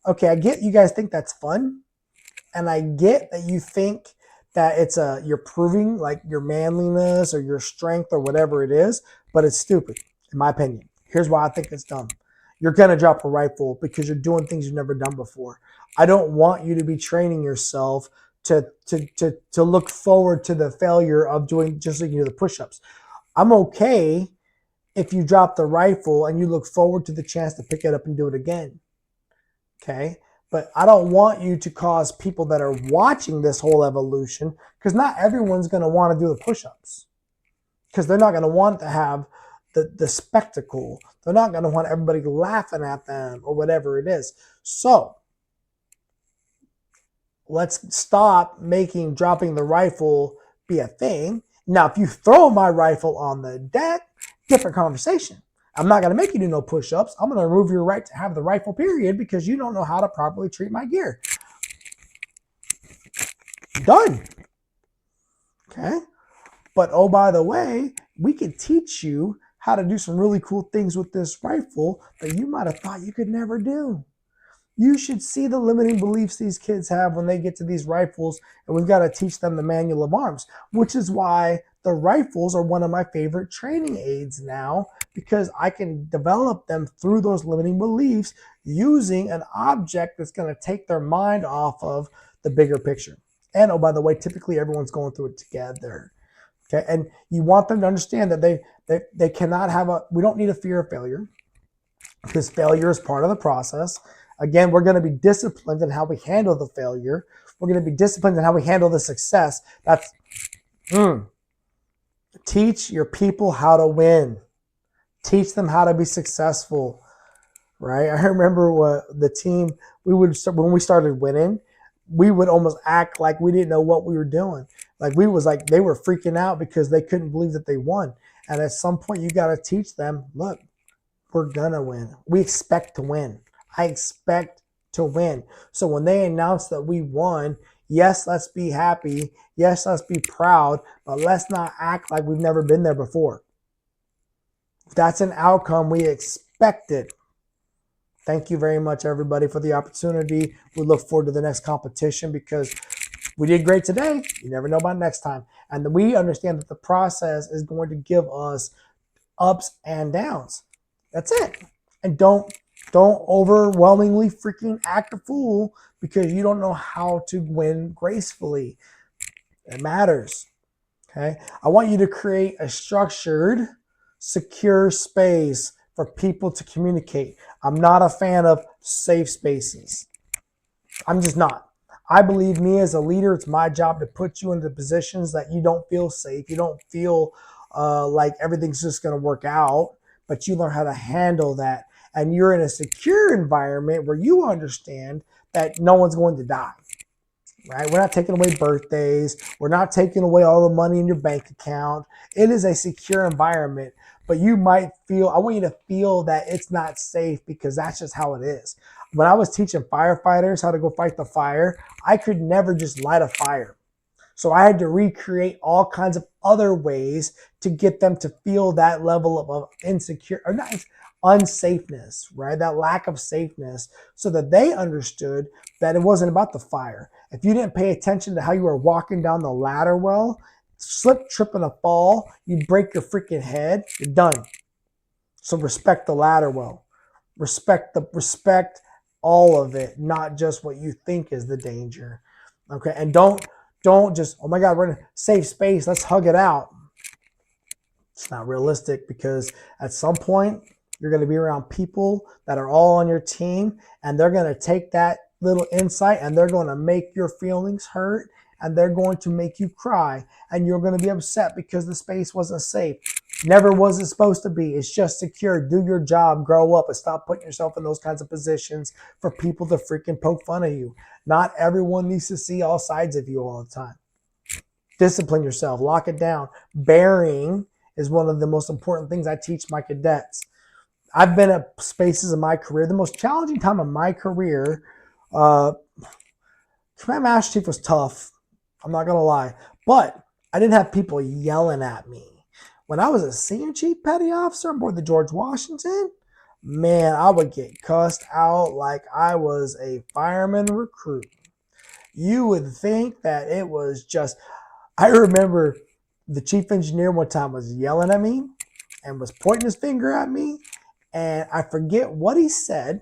okay, I get you guys think that's fun. And I get that you think that you're proving like your manliness or your strength or whatever it is, but it's stupid, in my opinion. Here's why I think it's dumb. You're going to drop a rifle because you're doing things you've never done before. I don't want you to be training yourself to look forward to the failure of doing just like you do the push-ups. I'm okay if you drop the rifle and you look forward to the chance to pick it up and do it again. Okay? But I don't want you to cause people that are watching this whole evolution, because not everyone's going to want to do the push-ups, because they're not going to want to have the spectacle. They're not going to want everybody laughing at them or whatever it is. So let's stop making dropping the rifle be a thing. Now, if you throw my rifle on the deck, different conversation. I'm not going to make you do no push-ups. I'm going to remove your right to have the rifle, period, because you don't know how to properly treat my gear. Done. Okay? But oh, by the way, we can teach you how to do some really cool things with this rifle that you might have thought you could never do. You should see the limiting beliefs these kids have when they get to these rifles, and we've got to teach them the manual of arms, which is why the rifles are one of my favorite training aids now, because I can develop them through those limiting beliefs using an object that's going to take their mind off of the bigger picture. And oh, by the way, typically everyone's going through it together. Okay, and you want them to understand that they cannot have we don't need a fear of failure, because failure is part of the process. Again, we're going to be disciplined in how we handle the failure. We're going to be disciplined in how we handle the success. That's teach your people how to win. Teach them how to be successful. right? I remember what the team, when we started winning, we would almost act like we didn't know what we were doing. Like they were freaking out because they couldn't believe that they won. And at some point you got to teach them, look, we're going to win. We expect to win. I expect to win. So when they announce that we won, yes, let's be happy. Yes, let's be proud, but let's not act like we've never been there before. That's an outcome we expected. Thank you very much, everybody, for the opportunity. We look forward to the next competition because we did great today. You never know about next time. And we understand that the process is going to give us ups and downs. That's it. And don't overwhelmingly freaking act a fool because you don't know how to win gracefully. It matters. Okay. I want you to create a structured, secure space for people to communicate. I'm not a fan of safe spaces. I'm just not. I believe me as a leader, it's my job to put you into positions that you don't feel safe. You don't feel like everything's just going to work out, but you learn how to handle that. And you're in a secure environment where you understand that no one's going to die. Right? We're not taking away birthdays. We're not taking away all the money in your bank account. It is a secure environment, but I want you to feel that it's not safe because that's just how it is. When I was teaching firefighters how to go fight the fire, I could never just light a fire. So I had to recreate all kinds of other ways to get them to feel that level of insecure or not unsafeness, right? That lack of safeness so that they understood that it wasn't about the fire. If you didn't pay attention to how you were walking down the ladder well, slip, trip, and a fall, you break your freaking head, you're done. So respect the ladder well. Respect all of it, not just what you think is the danger. Okay, and don't just, oh my God, we're in a safe space, let's hug it out. It's not realistic because at some point you're going to be around people that are all on your team and they're going to take that little insight and they're going to make your feelings hurt and they're going to make you cry and you're going to be upset because the space wasn't safe. Never was it supposed to be. It's just secure. Do your job, grow up, and stop putting yourself in those kinds of positions for people to freaking poke fun of you. Not everyone needs to see all sides of you all the time. Discipline yourself, lock it down. Bearing is one of the most important things I teach my cadets. I've been at spaces in my career. The most challenging time of my career, Command Master Chief was tough. I'm not going to lie. But I didn't have people yelling at me. When I was a Senior Chief Petty Officer on board the George Washington, man, I would get cussed out like I was a fireman recruit. You would think that it was just... I remember the chief engineer one time was yelling at me and was pointing his finger at me. And I forget what he said,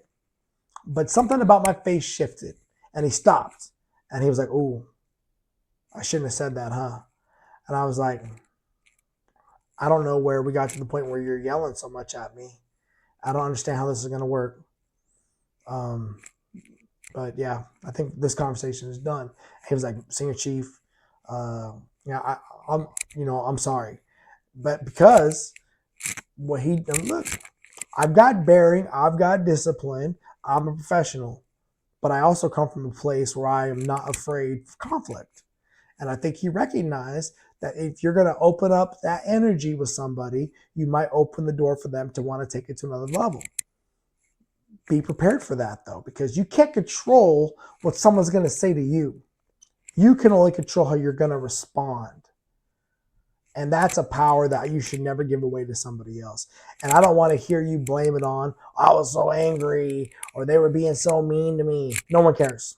but something about my face shifted and he stopped and he was like, "Ooh, I shouldn't have said that, huh?" And I was like, I don't know where we got to the point where you're yelling so much at me. I don't understand how this is going to work. But yeah, I think this conversation is done. He was like, "Senior Chief, I'm sorry." But because what he done, look, I've got bearing, I've got discipline, I'm a professional, but I also come from a place where I am not afraid of conflict. And I think he recognized that if you're going to open up that energy with somebody, you might open the door for them to want to take it to another level. Be prepared for that, though, because you can't control what someone's going to say to you. You can only control how you're going to respond. And that's a power that you should never give away to somebody else. And I don't want to hear you blame it on, I was so angry, or they were being so mean to me. No one cares.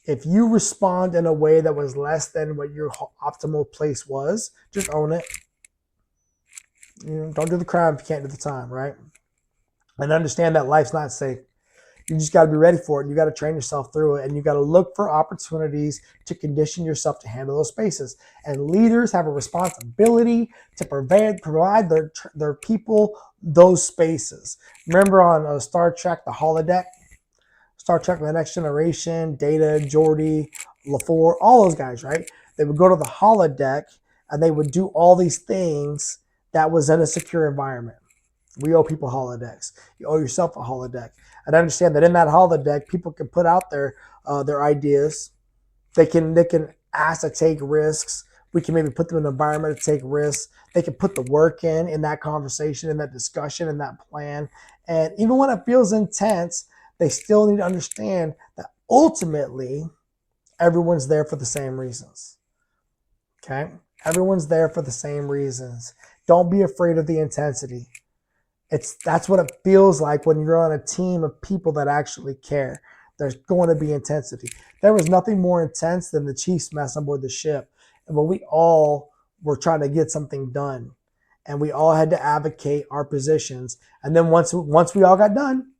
If you respond in a way that was less than what your optimal place was, just own it. Don't do the crime if you can't do the time, right? And understand that life's not safe. You just got to be ready for it. You got to train yourself through it. And you got to look for opportunities to condition yourself to handle those spaces. And leaders have a responsibility to provide their people those spaces. Remember on Star Trek, the holodeck? Star Trek, The Next Generation, Data, Geordi, LaFour, all those guys, right? They would go to the holodeck and they would do all these things that was in a secure environment. We owe people holodecks. You owe yourself a holodeck. And understand that in that holodeck, people can put out their ideas. They can ask to take risks. We can maybe put them in an environment to take risks. They can put the work in that conversation, in that discussion, in that plan. And even when it feels intense, they still need to understand that ultimately everyone's there for the same reasons. Okay? Everyone's there for the same reasons. Don't be afraid of the intensity. That's what it feels like when you're on a team of people that actually care. There's going to be intensity. There was nothing more intense than the Chiefs mess on board the ship. And when we all were trying to get something done, and we all had to advocate our positions. And then once we all got done,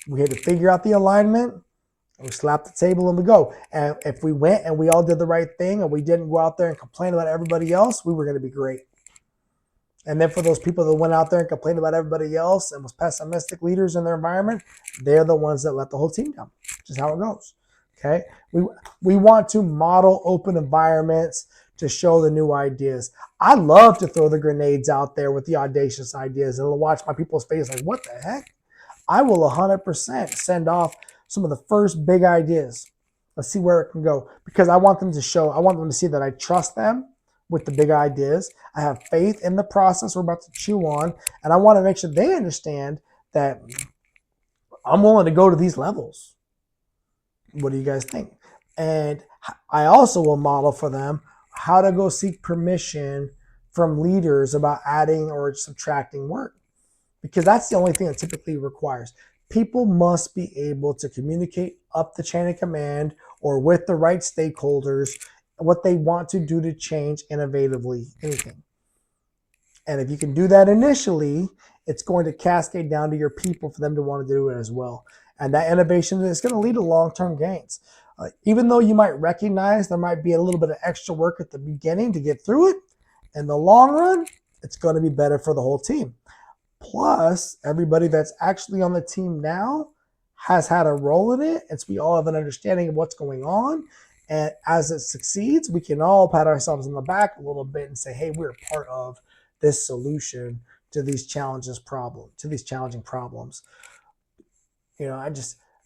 we had to figure out the alignment, and we slapped the table and we go. And if we went and we all did the right thing and we didn't go out there and complain about everybody else, we were going to be great. And then for those people that went out there and complained about everybody else and was pessimistic leaders in their environment, they're the ones that let the whole team down. Which is how it goes. Okay? We want to model open environments to show the new ideas. I love to throw the grenades out there with the audacious ideas and watch my people's face like, what the heck? I will 100% send off some of the first big ideas. Let's see where it can go. Because I want them to see that I trust them with the big ideas. I have faith in the process we're about to chew on. And I want to make sure they understand that I'm willing to go to these levels. What do you guys think? And I also will model for them how to go seek permission from leaders about adding or subtracting work. Because that's the only thing that typically requires. People must be able to communicate up the chain of command or with the right stakeholders what they want to do to change innovatively anything. And if you can do that initially, it's going to cascade down to your people for them to want to do it as well. And that innovation is going to lead to long-term gains. Even though you might recognize there might be a little bit of extra work at the beginning to get through it, in the long run, it's going to be better for the whole team. Plus, everybody that's actually on the team now has had a role in it. And so we all have an understanding of what's going on. And as it succeeds, we can all pat ourselves on the back a little bit and say, hey, we're part of this solution to these challenging problems. You know,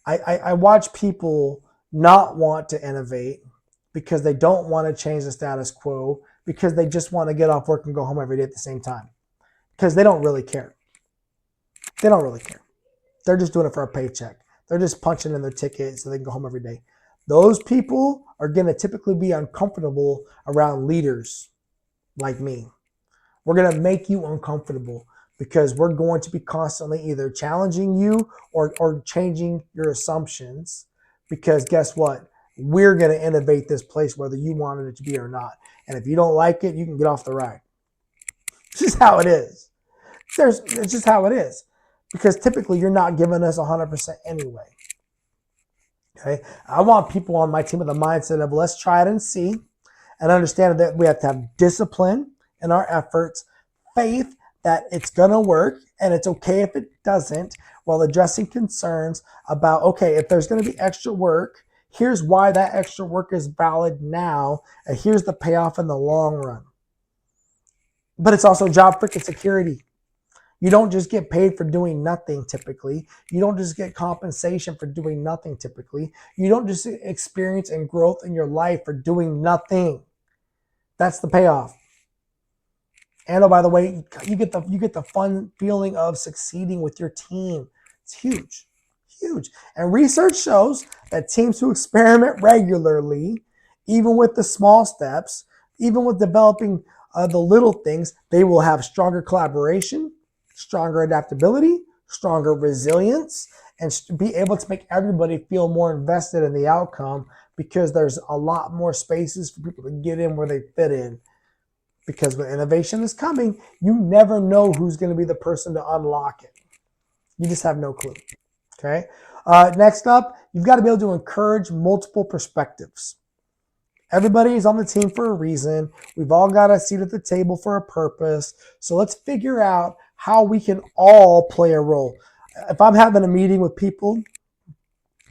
I watch people not want to innovate because they don't want to change the status quo, because they just want to get off work and go home every day at the same time, because they don't really care. They don't really care. They're just doing it for a paycheck. They're just punching in their ticket so they can go home every day. Those people are going to typically be uncomfortable around leaders like me. We're going to make you uncomfortable because we're going to be constantly either challenging you or changing your assumptions, because guess what? We're going to innovate this place whether you wanted it to be or not. And if you don't like it, you can get off the ride. This is how it is. It's just how it is. Because typically you're not giving us 100% anyway. Okay? I want people on my team with a mindset of let's try it and see, and understand that we have to have discipline in our efforts, faith that it's going to work, and it's okay if it doesn't, while addressing concerns about, okay, if there's going to be extra work, here's why that extra work is valid now, and here's the payoff in the long run. But it's also job freaking security. You don't just get paid for doing nothing typically. You don't just get compensation for doing nothing typically. You don't just experience and growth in your life for doing nothing. That's the payoff. And oh, by the way, you get the fun feeling of succeeding with your team. It's huge, huge. And research shows that teams who experiment regularly, even with the small steps, even with developing the little things, they will have stronger collaboration, stronger adaptability, stronger resilience, and be able to make everybody feel more invested in the outcome, because there's a lot more spaces for people to get in where they fit in. Because when innovation is coming, you never know who's going to be the person to unlock it. You just have no clue. Okay. Next up, you've got to be able to encourage multiple perspectives. Everybody is on the team for a reason. We've all got a seat at the table for a purpose. So let's figure out how we can all play a role. If I'm having a meeting with people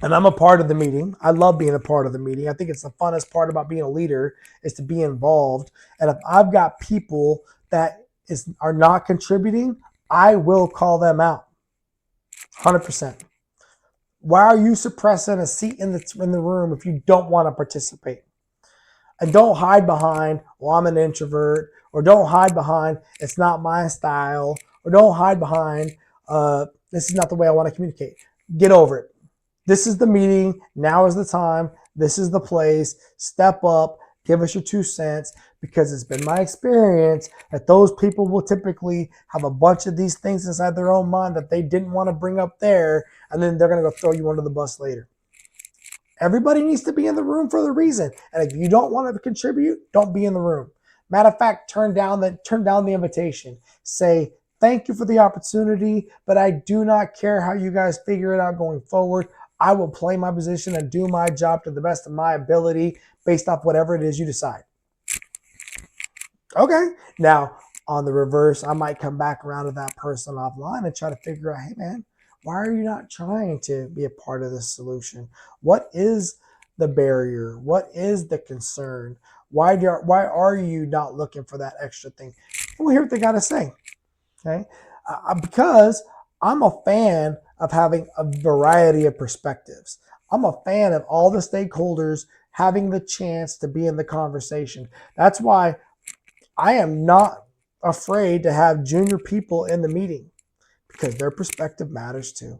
and I'm a part of the meeting, I love being a part of the meeting. I think it's the funnest part about being a leader is to be involved. And if I've got people that are not contributing, I will call them out. 100%. Why are you suppressing a seat in the room if you don't want to participate? And don't hide behind, well, I'm an introvert, or don't hide behind, it's not my style, or don't hide behind, this is not the way I want to communicate. Get over it. This is the meeting. Now is the time. This is the place. Step up. Give us your 2 cents, because it's been my experience that those people will typically have a bunch of these things inside their own mind that they didn't want to bring up there, and then they're going to go throw you under the bus later. Everybody needs to be in the room for the reason. And if you don't want to contribute, don't be in the room. Matter of fact, turn down the invitation. Say, thank you for the opportunity, but I do not care how you guys figure it out going forward. I will play my position and do my job to the best of my ability based off whatever it is you decide. Okay. Now, on the reverse, I might come back around to that person offline and try to figure out, hey, man, why are you not trying to be a part of this solution? What is the barrier? What is the concern? Why are you not looking for that extra thing? We'll hear what they got to say. Okay. Because I'm a fan of having a variety of perspectives. I'm a fan of all the stakeholders having the chance to be in the conversation. That's why I am not afraid to have junior people in the meeting, because their perspective matters too.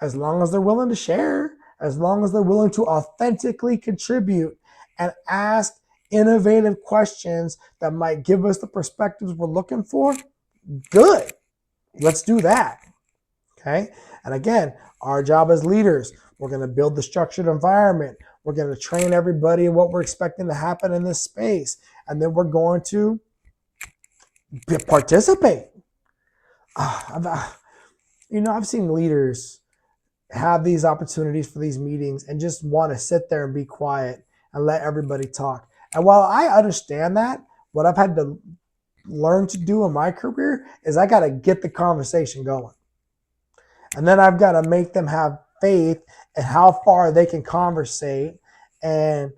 As long as they're willing to share, as long as they're willing to authentically contribute and ask innovative questions that might give us the perspectives we're looking for, good. Let's do that. Okay. And again, our job as leaders, we're going to build the structured environment. We're going to train everybody in what we're expecting to happen in this space. And then we're going to participate. I've seen leaders have these opportunities for these meetings and just want to sit there and be quiet and let everybody talk. And while I understand that, what I've had to learn to do in my career is I got to get the conversation going. And then I've got to make them have faith in how far they can conversate and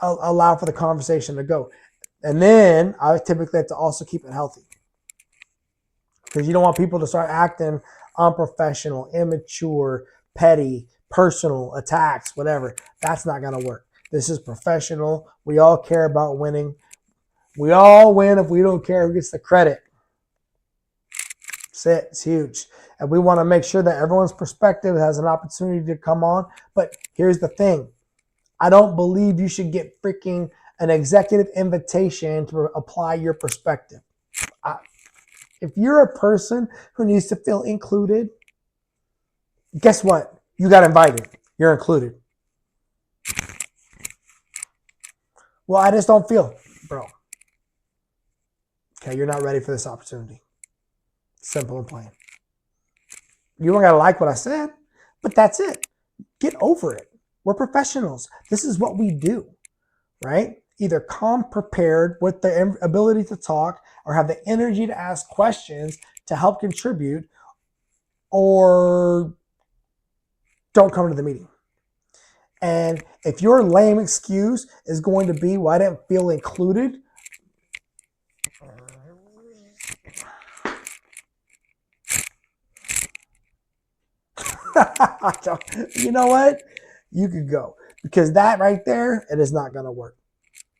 allow for the conversation to go. And then I typically have to also keep it healthy, because you don't want people to start acting unprofessional, immature, petty, personal attacks, whatever. That's not going to work. This is professional. We all care about winning. We all win if we don't care who gets the credit. That's it. It's huge. And we want to make sure that everyone's perspective has an opportunity to come on. But here's the thing. I don't believe you should get freaking an executive invitation to apply your perspective. If you're a person who needs to feel included, guess what? You got invited. You're included. Well, I just don't feel, bro. Okay, you're not ready for this opportunity. Simple and plain. You don't got to like what I said, but that's it. Get over it. We're professionals. This is what we do, right? Either come prepared with the ability to talk or have the energy to ask questions to help contribute, or don't come to the meeting. And if your lame excuse is going to be, well, I didn't feel included, you know what? You could go, because that right there, it is not going to work.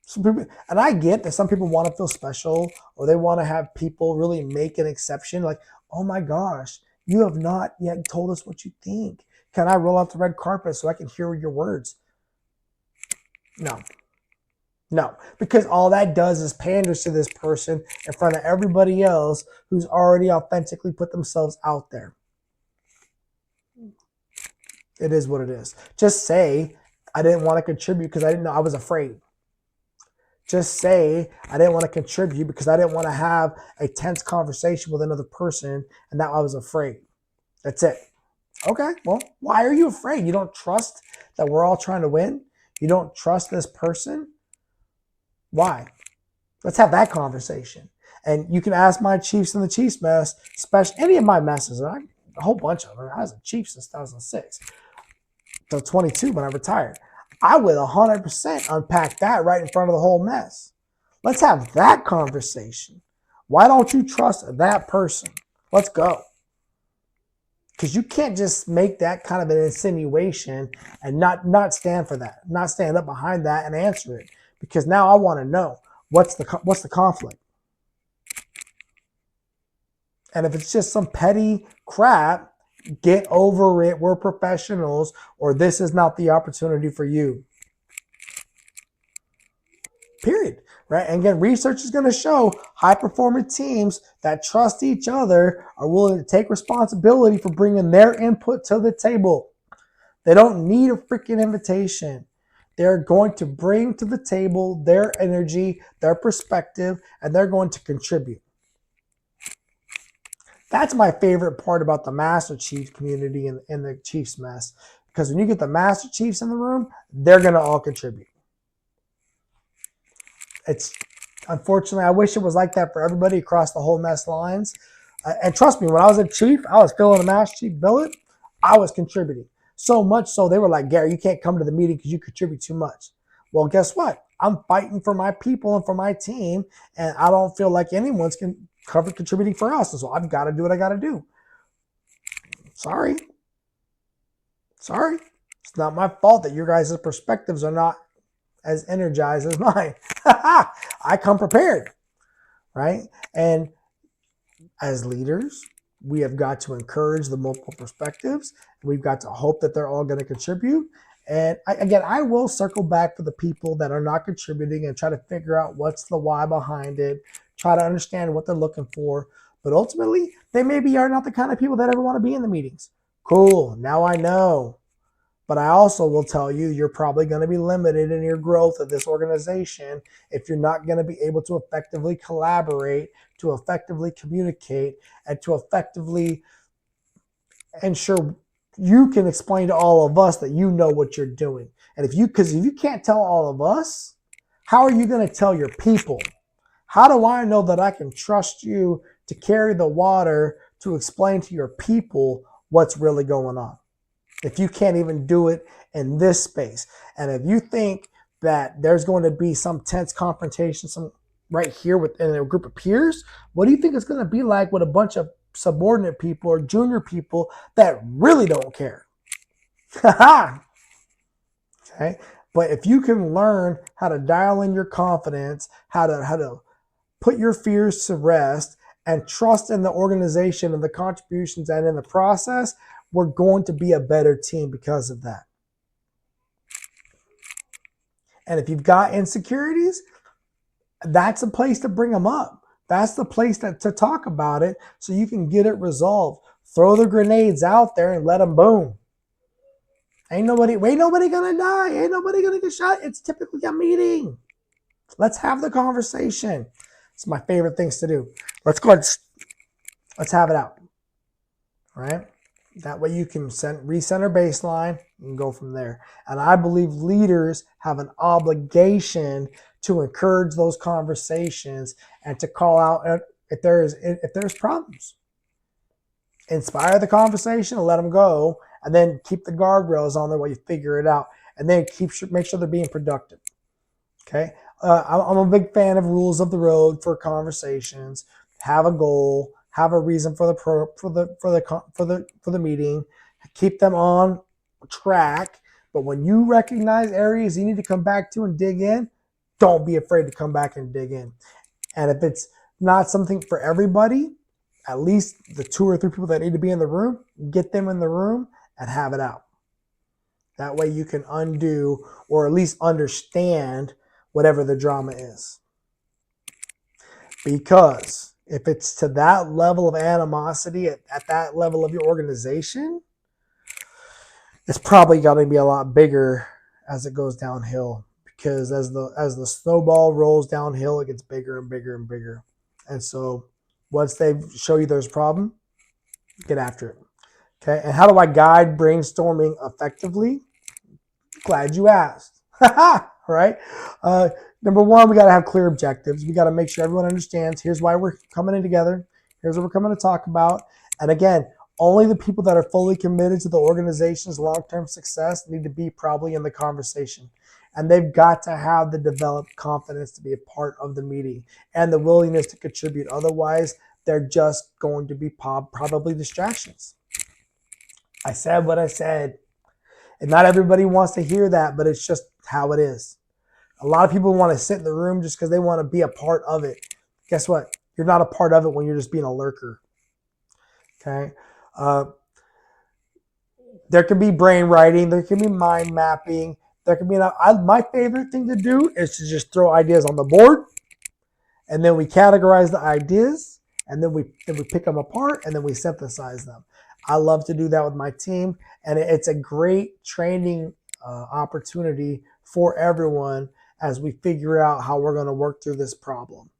Some people, and I get that some people want to feel special, or they want to have people really make an exception. Like, oh my gosh, you have not yet told us what you think. Can I roll out the red carpet so I can hear your words? No, because all that does is panders to this person in front of everybody else who's already authentically put themselves out there. It is what it is. Just say, I didn't want to contribute because I didn't know, I was afraid. Just say, I didn't want to contribute because I didn't want to have a tense conversation with another person, and now I was afraid. That's it. Okay, well, why are you afraid? You don't trust that we're all trying to win? You don't trust this person? Why? Let's have that conversation. And you can ask my chiefs in the Chiefs mess, especially any of my messes. A whole bunch of them. I was a chief since 2006. So 22 when I retired. I would 100% unpack that right in front of the whole mess. Let's have that conversation. Why don't you trust that person? Let's go. Because you can't just make that kind of an insinuation and not stand for that, not stand up behind that and answer it. Because now I want to know what's the conflict. And if it's just some petty crap, get over it. We're professionals, or this is not the opportunity for you. Period. Right? And again, research is going to show high-performing teams that trust each other are willing to take responsibility for bringing their input to the table. They don't need a freaking invitation. They're going to bring to the table their energy, their perspective, and they're going to contribute. That's my favorite part about the Master Chief community and the Chiefs mess. Because when you get the Master Chiefs in the room, they're going to all contribute. It's unfortunately, I wish it was like that for everybody across the whole mess lines. And trust me, when I was a chief, I was filling a Master Chief billet. I was contributing. So much so they were like, Gary, you can't come to the meeting because you contribute too much. Well, guess what? I'm fighting for my people and for my team, and I don't feel like anyone's contributing for us. And so I've got to do what I got to do. Sorry. It's not my fault that your guys' perspectives are not as energized as mine. I come prepared, right? And as leaders, we have got to encourage the multiple perspectives. We've got to hope that they're all going to contribute. And I will circle back for the people that are not contributing and try to figure out what's the why behind it, try to understand what they're looking for. But ultimately, they maybe are not the kind of people that ever want to be in the meetings. Cool, now I know. But I also will tell you, you're probably going to be limited in your growth of this organization if you're not going to be able to effectively collaborate, to effectively communicate, and to effectively ensure you can explain to all of us that you know what you're doing. And if you can't tell all of us, how are you going to tell your people? How do I know that I can trust you to carry the water to explain to your people what's really going on? If you can't even do it in this space. And if you think that there's going to be some tense confrontation right here within a group of peers, what do you think it's going to be like with a bunch of subordinate people or junior people that really don't care? Okay. But if you can learn how to dial in your confidence, how to put your fears to rest and trust in the organization and the contributions and in the process, we're going to be a better team because of that. And if you've got insecurities, that's a place to bring them up. That's the place to talk about it so you can get it resolved. Throw the grenades out there and let them boom. Ain't nobody gonna die. Ain't nobody gonna get shot. It's typically a meeting. Let's have the conversation. It's my favorite things to do. Let's go ahead. Let's have it out. All right? That way you can recenter baseline and go from there. And I believe leaders have an obligation to encourage those conversations and to call out if there's problems. Inspire the conversation and let them go, and then keep the guardrails on there while you figure it out, and then make sure they're being productive. Okay, I'm a big fan of rules of the road for conversations. Have a goal. Have a reason for the meeting. Keep them on track. But when you recognize areas you need to come back to and dig in, don't be afraid to come back and dig in. And if it's not something for everybody, at least the 2 or 3 people that need to be in the room, get them in the room and have it out. That way you can undo or at least understand whatever the drama is. Because if it's to that level of animosity at that level of your organization, it's probably got to be a lot bigger as it goes downhill. Because as the snowball rolls downhill, it gets bigger and bigger and bigger. And so once they show you there's a problem, get after it. Okay. And how do I guide brainstorming effectively? Glad you asked. Right? Number one, we got to have clear objectives. We got to make sure everyone understands here's why we're coming in together. Here's what we're coming to talk about. And again, only the people that are fully committed to the organization's long-term success need to be probably in the conversation. and they've got to have the developed confidence to be a part of the meeting and the willingness to contribute. Otherwise, they're just going to be probably distractions. I said what I said, and not everybody wants to hear that, but it's just how it is. A lot of people want to sit in the room just because they want to be a part of it. Guess what? You're not a part of it when you're just being a lurker. Okay? There can be brain writing. There can be mind mapping. There can be my favorite thing to do is to just throw ideas on the board, and then we categorize the ideas, and then we pick them apart, and then we synthesize them. I love to do that with my team, and it's a great training opportunity for everyone as we figure out how we're going to work through this problem.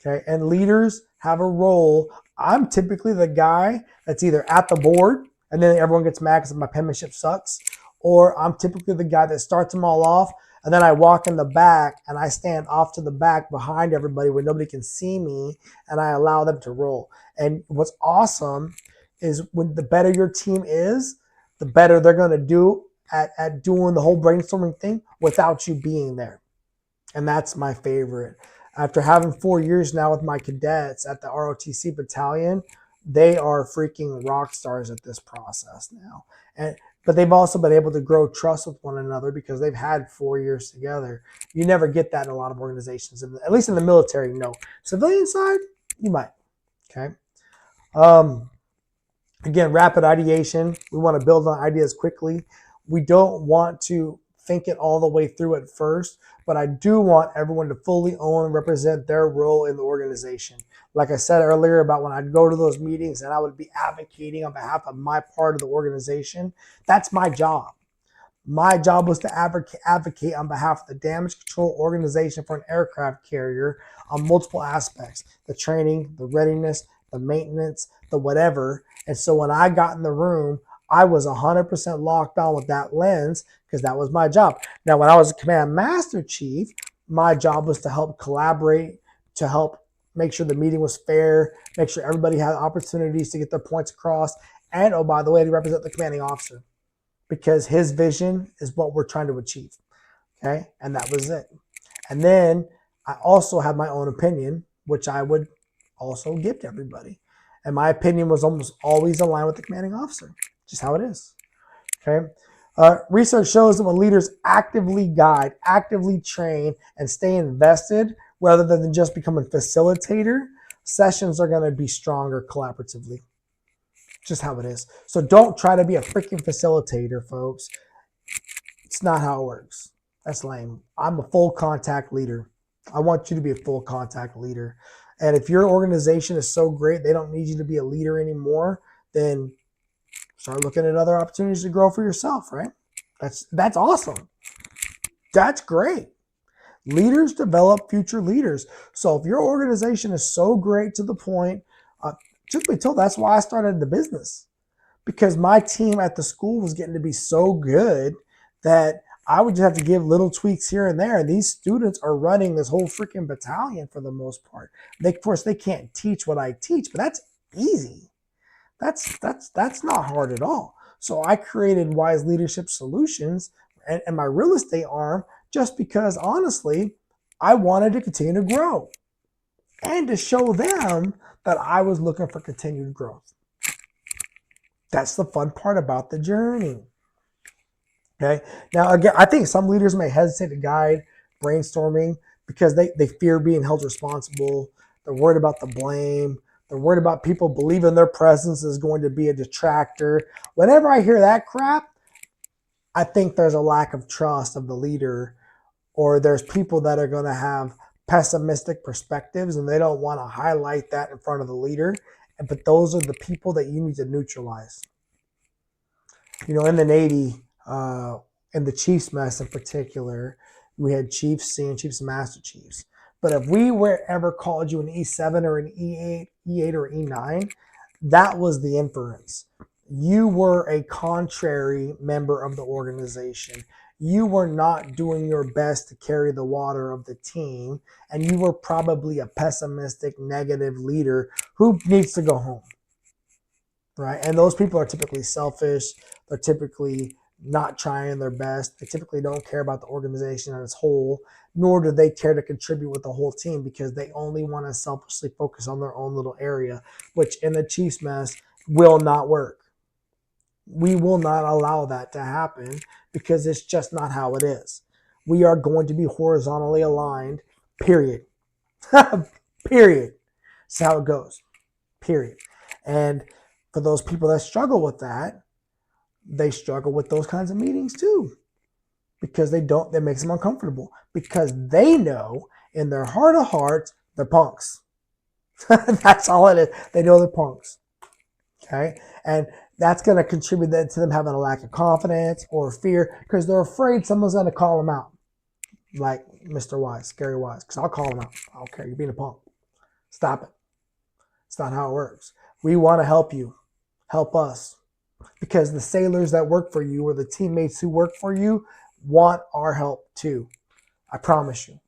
Okay, and leaders have a role. I'm typically the guy that's either at the board, and then everyone gets mad because my penmanship sucks, or I'm typically the guy that starts them all off, and then I walk in the back and I stand off to the back behind everybody where nobody can see me, and I allow them to roll. And what's awesome is when the better your team is, the better they're going to do at doing the whole brainstorming thing without you being there. And that's my favorite. After having 4 years now with my cadets at the ROTC battalion, they are freaking rock stars at this process now. But they've also been able to grow trust with one another because they've had 4 years together. You never get that in a lot of organizations, at least in the military, no. Civilian side, you might. Okay. Again, rapid ideation. We want to build on ideas quickly. We don't want to think it all the way through at first, but I do want everyone to fully own and represent their role in the organization. Like I said earlier about when I'd go to those meetings and I would be advocating on behalf of my part of the organization, that's my job. My job was to advocate on behalf of the damage control organization for an aircraft carrier on multiple aspects, the training, the readiness, the maintenance, the whatever. And so when I got in the room, I was 100% locked on with that lens because that was my job. Now, when I was a command master chief, my job was to help collaborate, to help make sure the meeting was fair, make sure everybody had opportunities to get their points across, and, oh, by the way, to represent the commanding officer because his vision is what we're trying to achieve, okay? And that was it. And then I also had my own opinion, which I would also give to everybody. And my opinion was almost always aligned with the commanding officer, just how it is, okay? Research shows that when leaders actively guide, actively train, and stay invested, rather than just become a facilitator, sessions are going to be stronger collaboratively. Just how it is. So don't try to be a freaking facilitator, folks. It's not how it works. That's lame. I'm a full contact leader. I want you to be a full contact leader. And if your organization is so great, they don't need you to be a leader anymore, then start looking at other opportunities to grow for yourself, right? That's awesome. That's great. Leaders develop future leaders. So if your organization is so great to the point, truth be told, that's why I started the business. Because my team at the school was getting to be so good that I would just have to give little tweaks here and there. And these students are running this whole freaking battalion for the most part. Of course, they can't teach what I teach, but that's easy. That's not hard at all. So I created Wise Leadership Solutions and my real estate arm just because, honestly, I wanted to continue to grow and to show them that I was looking for continued growth. That's the fun part about the journey. Okay. Now, again, I think some leaders may hesitate to guide brainstorming because they fear being held responsible. They're worried about the blame. They're worried about people believing their presence is going to be a detractor. Whenever I hear that crap, I think there's a lack of trust of the leader, or there's people that are going to have pessimistic perspectives and they don't want to highlight that in front of the leader. But those are the people that you need to neutralize. You know, in the Navy, in the Chiefs mess in particular, we had Chiefs C and Chiefs Master Chiefs. But if we were ever called you an E7 or an E8 or E9, that was the inference. You were a contrary member of the organization. You were not doing your best to carry the water of the team, and you were probably a pessimistic, negative leader who needs to go home, right? And those people are typically selfish. They're typically not trying their best. They typically don't care about the organization as a whole, nor do they care to contribute with the whole team because they only want to selfishly focus on their own little area, which in the Chiefs mess will not work. We will not allow that to happen because it's just not how it is. We are going to be horizontally aligned, period. Period. That's how it goes. Period. And for those people that struggle with that, they struggle with those kinds of meetings too because that makes them uncomfortable because they know in their heart of hearts they're punks. That's all it is. They know they're punks. Okay. And that's going to contribute to them having a lack of confidence or fear because they're afraid someone's going to call them out. Like Mr. Wise, Gary Wise, because I'll call him out. I don't care. You're being a punk. Stop it. It's not how it works. We want to help you. Help us. Because the sailors that work for you or the teammates who work for you want our help too. I promise you.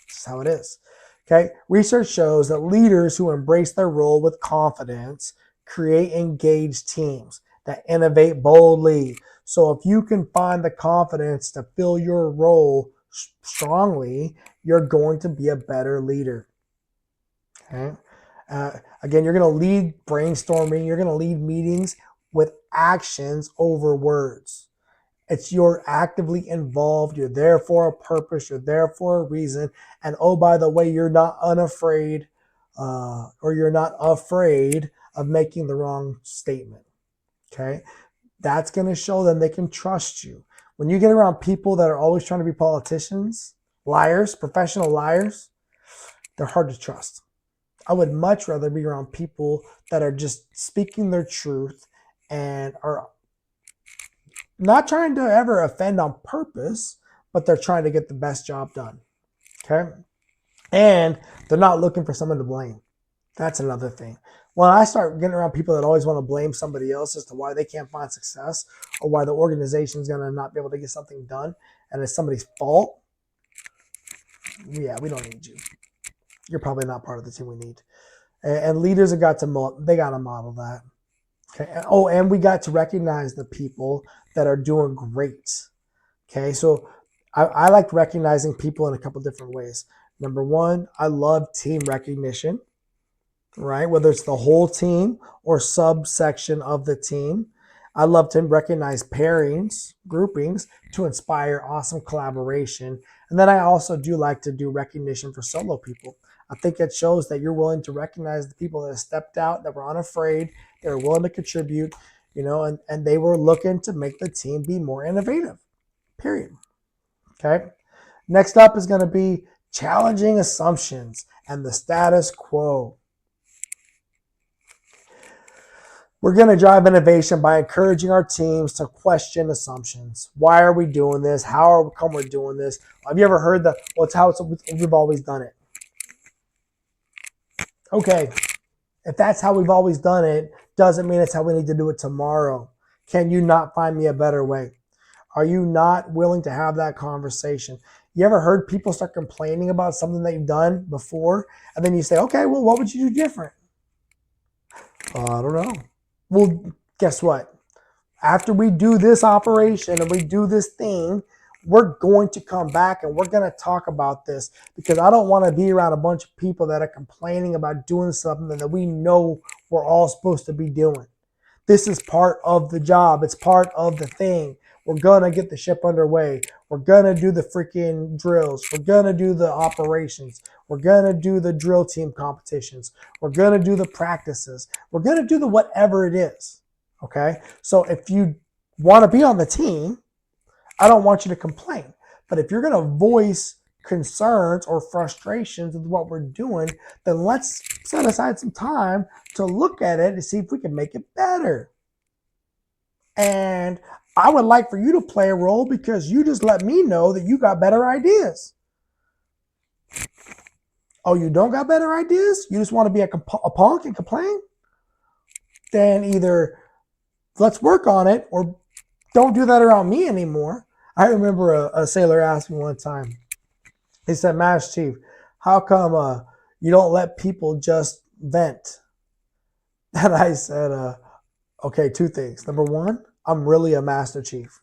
This is how it is. Okay. Research shows that leaders who embrace their role with confidence create engaged teams that innovate boldly. So if you can find the confidence to fill your role strongly, you're going to be a better leader. Okay. Again, you're going to lead brainstorming. You're going to lead meetings with actions over words. It's you're actively involved. You're there for a purpose. You're there for a reason. And oh, by the way, you're not unafraid or you're not afraid of making the wrong statement. Okay. That's going to show them they can trust you. When you get around people that are always trying to be politicians, liars, professional liars, they're hard to trust. I would much rather be around people that are just speaking their truth and are not trying to ever offend on purpose, but they're trying to get the best job done. Okay. And they're not looking for someone to blame. That's another thing. When I start getting around people that always want to blame somebody else as to why they can't find success or why the organization is going to not be able to get something done and it's somebody's fault, yeah, we don't need you. You're probably not part of the team we need. And leaders have got to model that. Okay. Oh, and we got to recognize the people that are doing great. Okay. So I like recognizing people in a couple different ways. Number one, I love team recognition, right? Whether it's the whole team or subsection of the team. I love to recognize pairings, groupings to inspire awesome collaboration. And then I also do like to do recognition for solo people. I think it shows that you're willing to recognize the people that have stepped out, that were unafraid, they were willing to contribute, and they were looking to make the team be more innovative, period. Okay. Next up is going to be challenging assumptions and the status quo. We're going to drive innovation by encouraging our teams to question assumptions. Why are we doing this? How come we're doing this? Have you ever heard that? Well, it's how we've always done it. Okay, if that's how we've always done it, doesn't mean it's how we need to do it tomorrow. Can you not find me a better way? Are you not willing to have that conversation? You ever heard people start complaining about something that you've done before, and then you say, okay, well, what would you do different? I don't know. Well, guess what? After we do this operation and we do this thing, we're going to come back and we're going to talk about this because I don't want to be around a bunch of people that are complaining about doing something that we know we're all supposed to be doing. This is part of the job. It's part of the thing. We're going to get the ship underway. We're going to do the freaking drills. We're going to do the operations. We're going to do the drill team competitions. We're going to do the practices. We're going to do the whatever it is. Okay? So if you want to be on the team, I don't want you to complain. But if you're going to voice concerns or frustrations with what we're doing, then let's set aside some time to look at it and see if we can make it better. And I would like for you to play a role because you just let me know that you got better ideas. Oh, you don't got better ideas? You just want to be a punk and complain? Then either let's work on it or don't do that around me anymore. I remember a sailor asked me one time, he said, Master Chief, how come you don't let people just vent? And I said, okay, two things. Number one, I'm really a Master Chief.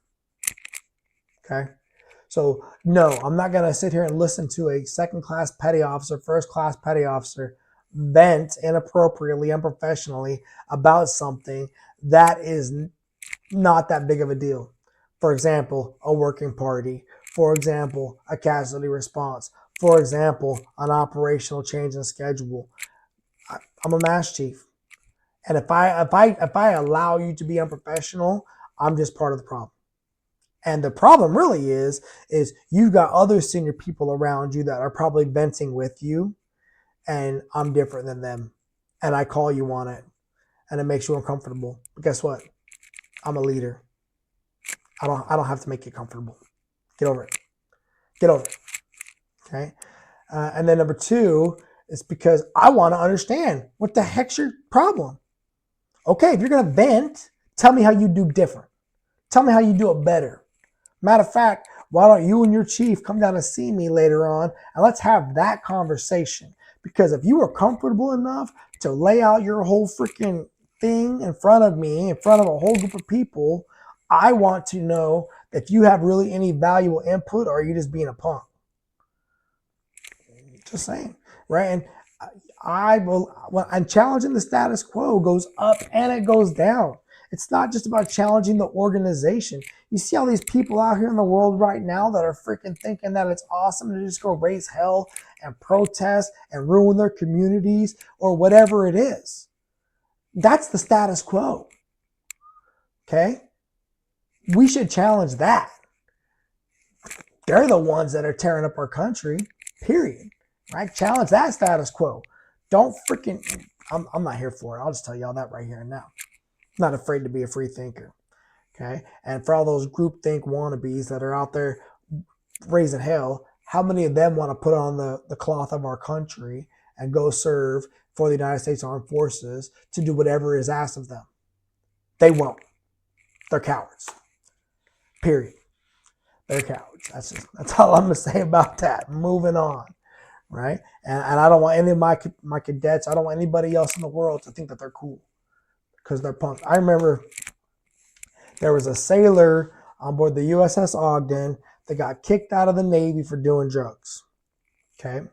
Okay. So no, I'm not going to sit here and listen to a second class petty officer, first class petty officer vent inappropriately, unprofessionally about something that is not that big of a deal. For example, a working party. For example, a casualty response. For example, an operational change in schedule. I'm a mass chief. And if I allow you to be unprofessional, I'm just part of the problem. And the problem really is you've got other senior people around you that are probably venting with you, and I'm different than them. And I call you on it, and it makes you uncomfortable. But guess what? I'm a leader. I don't have to make you comfortable. Get over it. Get over it. Okay. And then number two is because I want to understand what the heck's your problem. Okay, if you're gonna vent, tell me how you do different. Tell me how you do it better. Matter of fact, why don't you and your chief come down and see me later on and let's have that conversation? Because if you are comfortable enough to lay out your whole freaking thing in front of me, in front of a whole group of people, I want to know if you have really any valuable input or are you just being a punk. Just saying, right? And I will, when I'm challenging the status quo, goes up and it goes down. It's not just about challenging the organization. You see all these people out here in the world right now that are freaking thinking that it's awesome to just go raise hell and protest and ruin their communities or whatever it is. That's the status quo. Okay? We should challenge that. They're the ones that are tearing up our country, period. Right? Challenge that status quo. Don't freaking, I'm not here for it. I'll just tell y'all that right here and now. I'm not afraid to be a free thinker. Okay. And for all those groupthink wannabes that are out there raising hell, how many of them want to put on the cloth of our country and go serve for the United States Armed Forces to do whatever is asked of them? They won't. They're cowards. Period. They're cowards. That's all I'm going to say about that. Moving on. Right? And I don't want any of my cadets, I don't want anybody else in the world to think that they're cool because they're punks. I remember there was a sailor on board the USS Ogden that got kicked out of the Navy for doing drugs. Okay?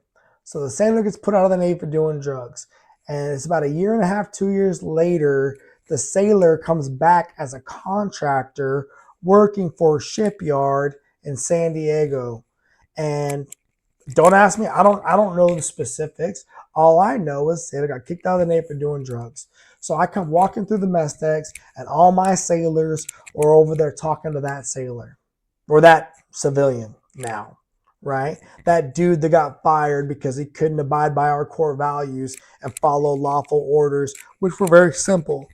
So the sailor gets put out of the Navy for doing drugs. And it's about a year and a half, 2 years later, the sailor comes back as a contractor working for a shipyard in San Diego. And don't ask me. I don't know the specifics. All I know is sailor got kicked out of the Navy for doing drugs. So I come walking through the mess decks, and all my sailors are over there talking to that sailor or that civilian now, right? That dude that got fired because he couldn't abide by our core values and follow lawful orders, which were very simple.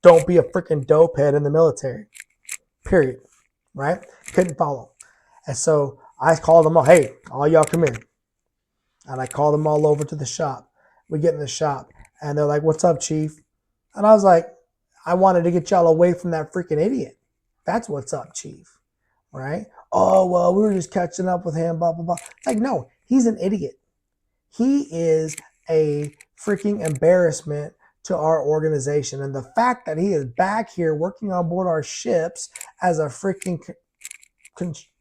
Don't be a freaking dopehead in the military. Period. Right? Couldn't follow. And so I called them all, hey, all y'all come in. And I called them all over to the shop. We get in the shop and they're like, what's up, chief? And I was like, I wanted to get y'all away from that freaking idiot. That's what's up, chief. Right? Oh, well, we were just catching up with him, blah, blah, blah. It's like, no, he's an idiot. He is a freaking embarrassment to our organization. And the fact that he is back here working on board our ships as a freaking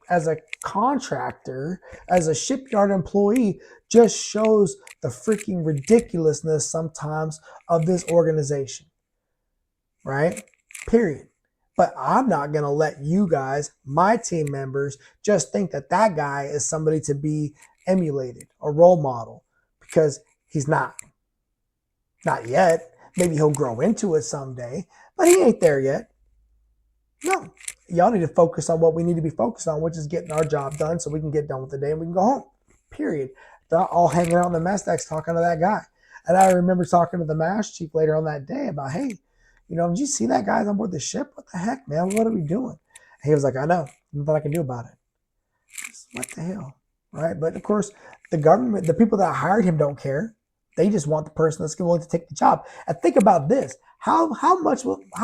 as a contractor, as a shipyard employee, just shows the freaking ridiculousness sometimes of this organization. Right? Period. But I'm not going to let you guys, my team members, just think that that guy is somebody to be emulated, a role model, because he's not. Not yet. Maybe he'll grow into it someday, but he ain't there yet. No. Y'all need to focus on what we need to be focused on, which is getting our job done so we can get done with the day and we can go home. Period. They're all hanging out in the mess decks talking to that guy. And I remember talking to the mass chief later on that day about, hey, did you see that guy on board the ship? What the heck, man? What are we doing? And he was like, I know. Nothing I can do about it. What the hell? Right? But of course, the government, the people that hired him don't care. They just want the person that's willing to take the job. And think about this. How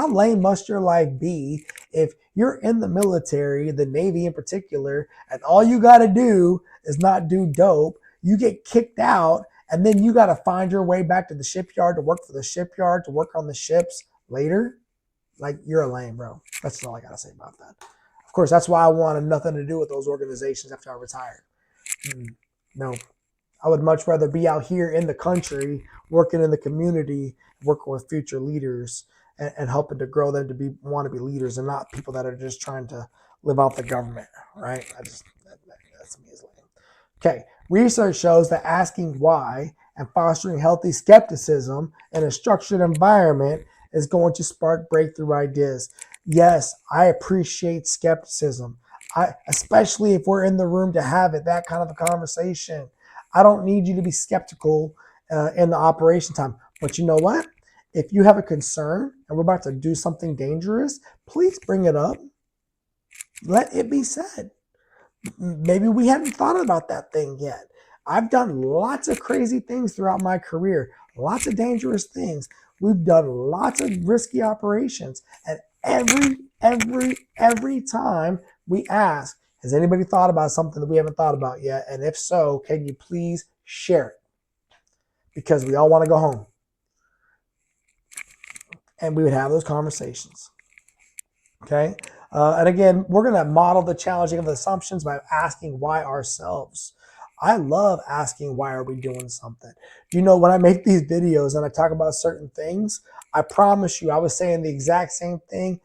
lame must your life be if you're in the military, the Navy in particular, and all you got to do is not do dope. You get kicked out, and then you got to find your way back to the shipyard to work for the shipyard, to work on the ships later. Like, you're a lame, bro. That's all I got to say about that. Of course, that's why I wanted nothing to do with those organizations after I retired. No, I would much rather be out here in the country, working in the community, working with future leaders, and helping to grow them to want to be leaders, and not people that are just trying to live off the government, right? That's me as lame. Okay, research shows that asking why and fostering healthy skepticism in a structured environment is going to spark breakthrough ideas. Yes, I appreciate skepticism. Especially if we're in the room to have that kind of a conversation. I don't need you to be skeptical in the operation time. But you know what? If you have a concern and we're about to do something dangerous, please bring it up. Let it be said. Maybe we hadn't thought about that thing yet. I've done lots of crazy things throughout my career, lots of dangerous things. We've done lots of risky operations. And every time we ask, has anybody thought about something that we haven't thought about yet? And if so, can you please share it? Because we all want to go home. And we would have those conversations. Okay? And again, we're going to model the challenging of the assumptions by asking why ourselves. I love asking why are we doing something. You know, when I make these videos and I talk about certain things, I promise you I was saying the exact same thing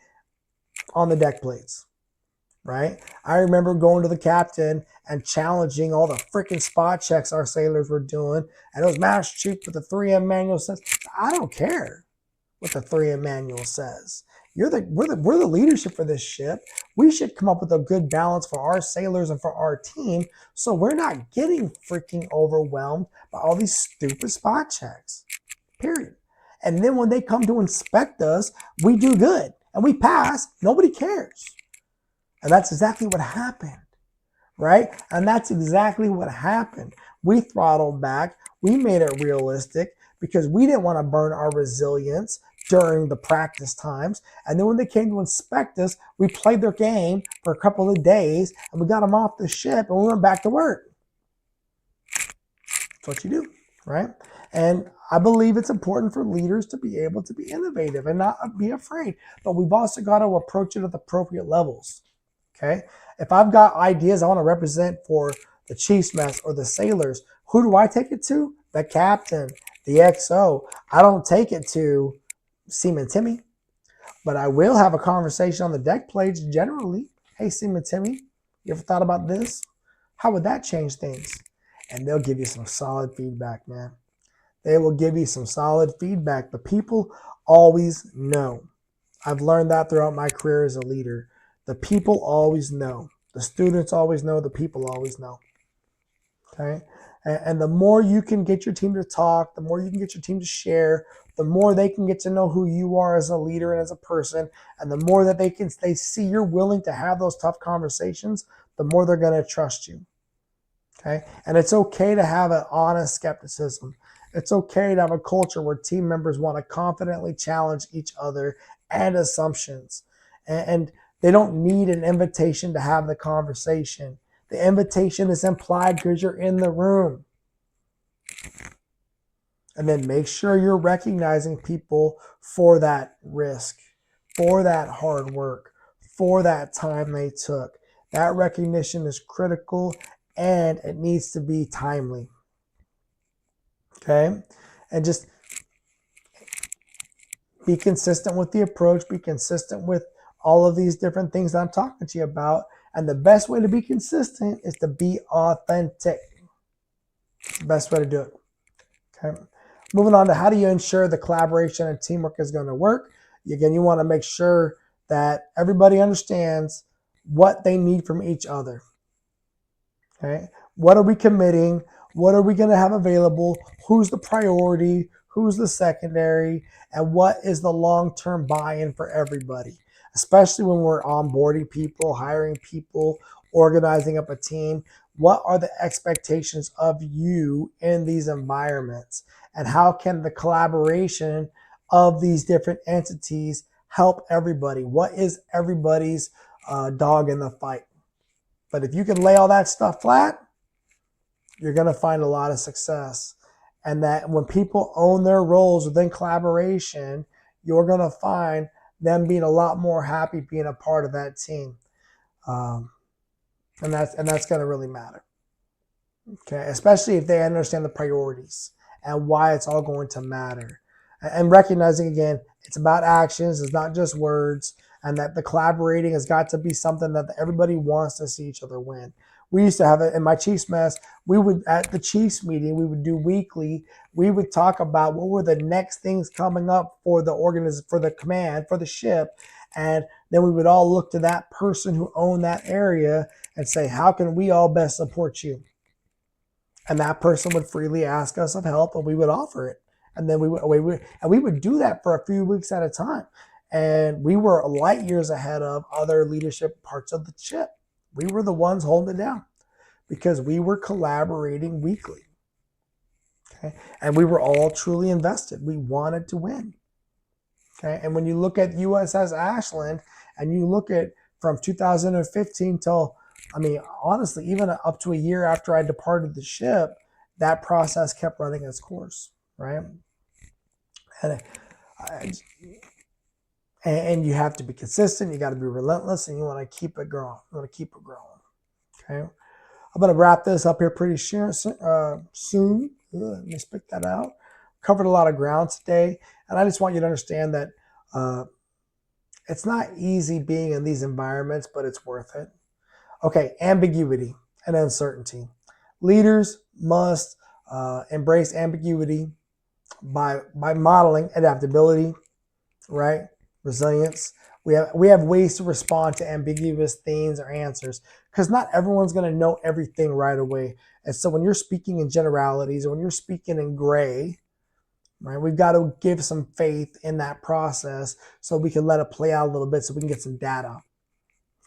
on the deck plates, right? I remember going to the captain and challenging all the freaking spot checks our sailors were doing, and it was Master Chief with the 3M manual says, I don't care what the 3M manual says. We're the leadership for this ship. We should come up with a good balance for our sailors and for our team, so we're not getting freaking overwhelmed by all these stupid spot checks. Period. And then when they come to inspect us, we do good and we pass. Nobody cares. And that's exactly what happened, right? And that's exactly what happened. We throttled back. We made it realistic because we didn't want to burn our resilience during the practice times. And then when they came to inspect us, we played their game for a couple of days and we got them off the ship and we went back to work. That's what you do, right? And I believe it's important for leaders to be able to be innovative and not be afraid. But we've also got to approach it at the appropriate levels, okay? If I've got ideas I want to represent for the chief's mess or the sailors, who do I take it to? The captain, the XO. I don't take it to Seaman Timmy, but I will have a conversation on the deck plates generally. Hey, Seaman Timmy, you ever thought about this? How would that change things? And they'll give you some solid feedback, man. They will give you some solid feedback. The people always know. I've learned that throughout my career as a leader. The people always know. The students always know. The people always know. Okay? And the more you can get your team to talk, the more you can get your team to share, the more they can get to know who you are as a leader and as a person, and the more that they see you're willing to have those tough conversations, the more they're going to trust you. Okay? And it's okay to have an honest skepticism. It's okay to have a culture where team members want to confidently challenge each other and assumptions. And they don't need an invitation to have the conversation. The invitation is implied because you're in the room. And then make sure you're recognizing people for that risk, for that hard work, for that time they took. That recognition is critical and it needs to be timely. Okay? And just be consistent with the approach, be consistent with all of these different things that I'm talking to you about. And the best way to be consistent is to be authentic. It's the best way to do it. Okay. Moving on to how do you ensure the collaboration and teamwork is going to work? Again, you want to make sure that everybody understands what they need from each other. Okay. What are we committing? What are we going to have available? Who's the priority? Who's the secondary? And what is the long-term buy-in for everybody? Especially when we're onboarding people, hiring people, organizing up a team. What are the expectations of you in these environments? And how can the collaboration of these different entities help everybody? What is everybody's dog in the fight? But if you can lay all that stuff flat, you're going to find a lot of success. And that when people own their roles within collaboration, you're going to find them being a lot more happy being a part of that team. Um, and that's going to really matter. Okay, especially if they understand the priorities and why it's all going to matter. And recognizing again, it's about actions, it's not just words, and that the collaborating has got to be something that everybody wants to see each other win. We used to have it in my Chiefs mess. We would, at the Chiefs meeting, we would do weekly. We would talk about what were the next things coming up for the for the command, for the ship. And then we would all look to that person who owned that area and say, how can we all best support you? And that person would freely ask us of help, and we would offer it. And then we would do that for a few weeks at a time. And we were light years ahead of other leadership parts of the ship. We were the ones holding it down because we were collaborating weekly. Okay. And we were all truly invested. We wanted to win. Okay. And when you look at USS Ashland and you look at from 2015 till, I mean, honestly, even up to a year after I departed the ship, that process kept running its course, right? And you have to be consistent. You got to be relentless, and you want to keep it growing. You want to keep it growing. Okay. I'm going to wrap this up here pretty soon. Let me spit that out. Covered a lot of ground today, and I just want you to understand that it's not easy being in these environments, but it's worth it. Okay, ambiguity and uncertainty. Leaders must embrace ambiguity by modeling adaptability, right? Resilience. We have ways to respond to ambiguous themes or answers because not everyone's going to know everything right away. And so when you're speaking in generalities or when you're speaking in gray, right, we've got to give some faith in that process so we can let it play out a little bit so we can get some data.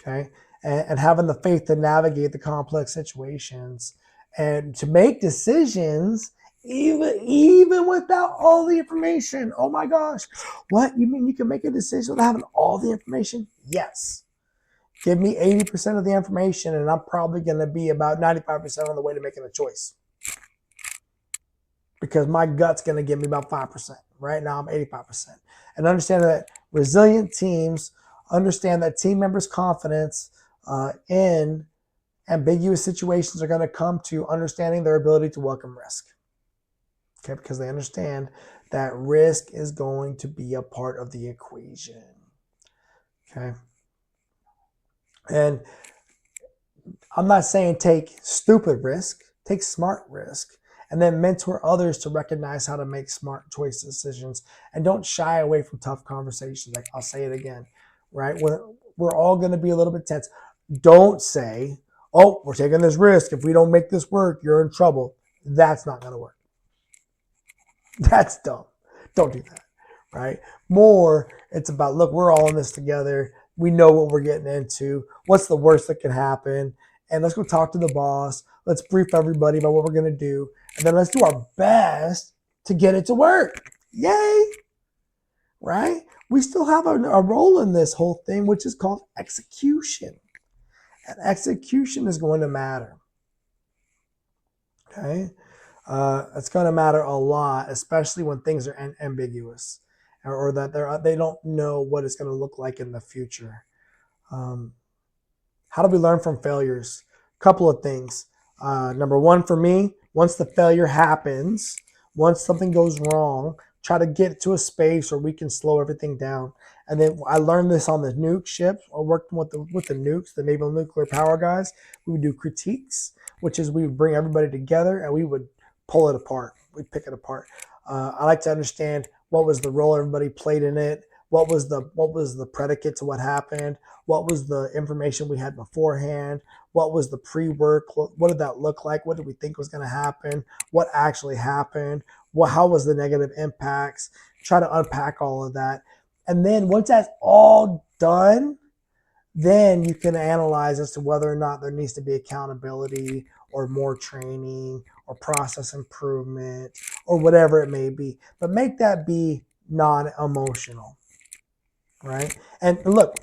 Okay. And having the faith to navigate the complex situations and to make decisions even without all the information. Oh my gosh. What? You mean you can make a decision without having all the information? Yes. Give me 80% of the information and I'm probably going to be about 95% on the way to making a choice. Because my gut's going to give me about 5%. Right now I'm 85%. And understand that resilient teams understand that team members' confidence in ambiguous situations are going to come to understanding their ability to welcome risk. Okay, because they understand that risk is going to be a part of the equation. Okay. And I'm not saying take stupid risk, take smart risk, and then mentor others to recognize how to make smart choice decisions. And don't shy away from tough conversations. Like I'll say it again, right? We're all going to be a little bit tense. Don't say, oh, we're taking this risk. If we don't make this work, you're in trouble. That's not going to work. That's dumb. Don't do that, right? More, it's about, look, we're all in this together. We know what we're getting into. What's the worst that can happen? And let's go talk to the boss. Let's brief everybody about what we're going to do. And then let's do our best to get it to work. Yay! Right? We still have a role in this whole thing, which is called execution. And execution is going to matter. Okay? It's going to matter a lot, especially when things are ambiguous or that they don't know what it's going to look like in the future. How do we learn from failures? Couple of things. Number one for me, once the failure happens, once something goes wrong, try to get to a space where we can slow everything down. And then I learned this on the nuke ships. I worked with the nukes, the naval nuclear power guys. We would do critiques, which is we would bring everybody together and we would pull it apart. We'd pick it apart. I like to understand what was the role everybody played in it. What was the predicate to what happened? What was the information we had beforehand? What was the pre-work? What did that look like? What did we think was going to happen? What actually happened? How was the negative impacts? Try to unpack all of that. And then once that's all done, then you can analyze as to whether or not there needs to be accountability or more training or process improvement or whatever it may be. But make that be non-emotional, right? And look,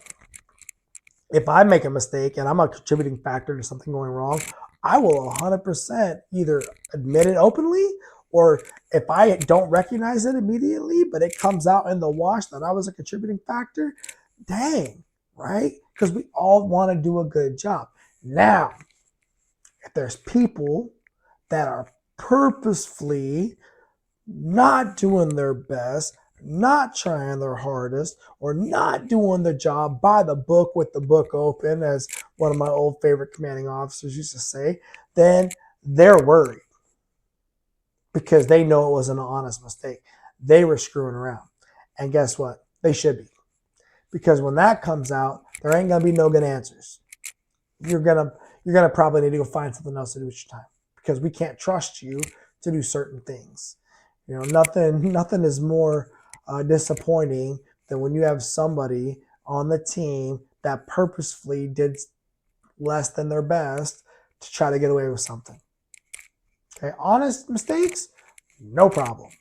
if I make a mistake and I'm a contributing factor to something going wrong, I will 100% either admit it openly, or if I don't recognize it immediately, but it comes out in the wash that I was a contributing factor, dang, right? Because we all want to do a good job. Now, if there's people that are purposefully not doing their best, not trying their hardest, or not doing the job by the book with the book open, as one of my old favorite commanding officers used to say, then they're worried because they know it was an honest mistake. They were screwing around. And guess what? They should be. Because when that comes out, there ain't gonna be no good answers. You're gonna probably need to go find something else to do with your time because we can't trust you to do certain things. Nothing is more disappointing than when you have somebody on the team that purposefully did less than their best to try to get away with something. Okay, honest mistakes, no problem.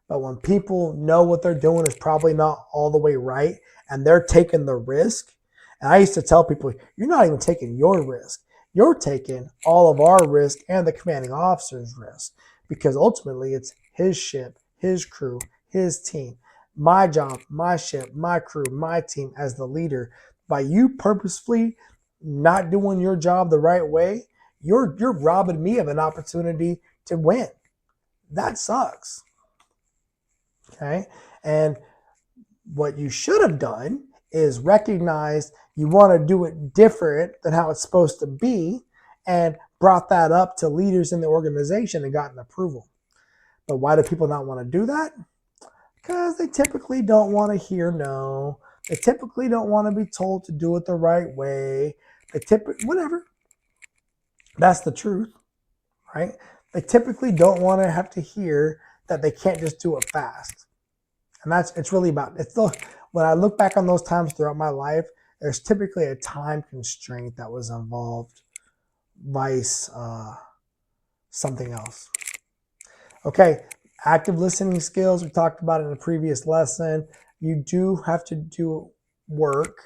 But when people know what they're doing is probably not all the way right and they're taking the risk, and I used to tell people, you're not even taking your risk. You're taking all of our risk and the commanding officer's risk because ultimately it's his ship, his crew, his team, my job, my ship, my crew, my team as the leader. By you purposefully not doing your job the right way, you're robbing me of an opportunity to win. That sucks. Okay. And what you should have done is recognize you want to do it different than how it's supposed to be and brought that up to leaders in the organization and gotten approval. But why do people not want to do that? Because they typically don't want to hear no. They typically don't want to be told to do it the right way. Whatever. That's the truth, right? They typically don't want to have to hear that they can't just do it fast. And it's really about, when I look back on those times throughout my life, there's typically a time constraint that was involved, vice something else. Okay, active listening skills, we talked about it in a previous lesson. You do have to do work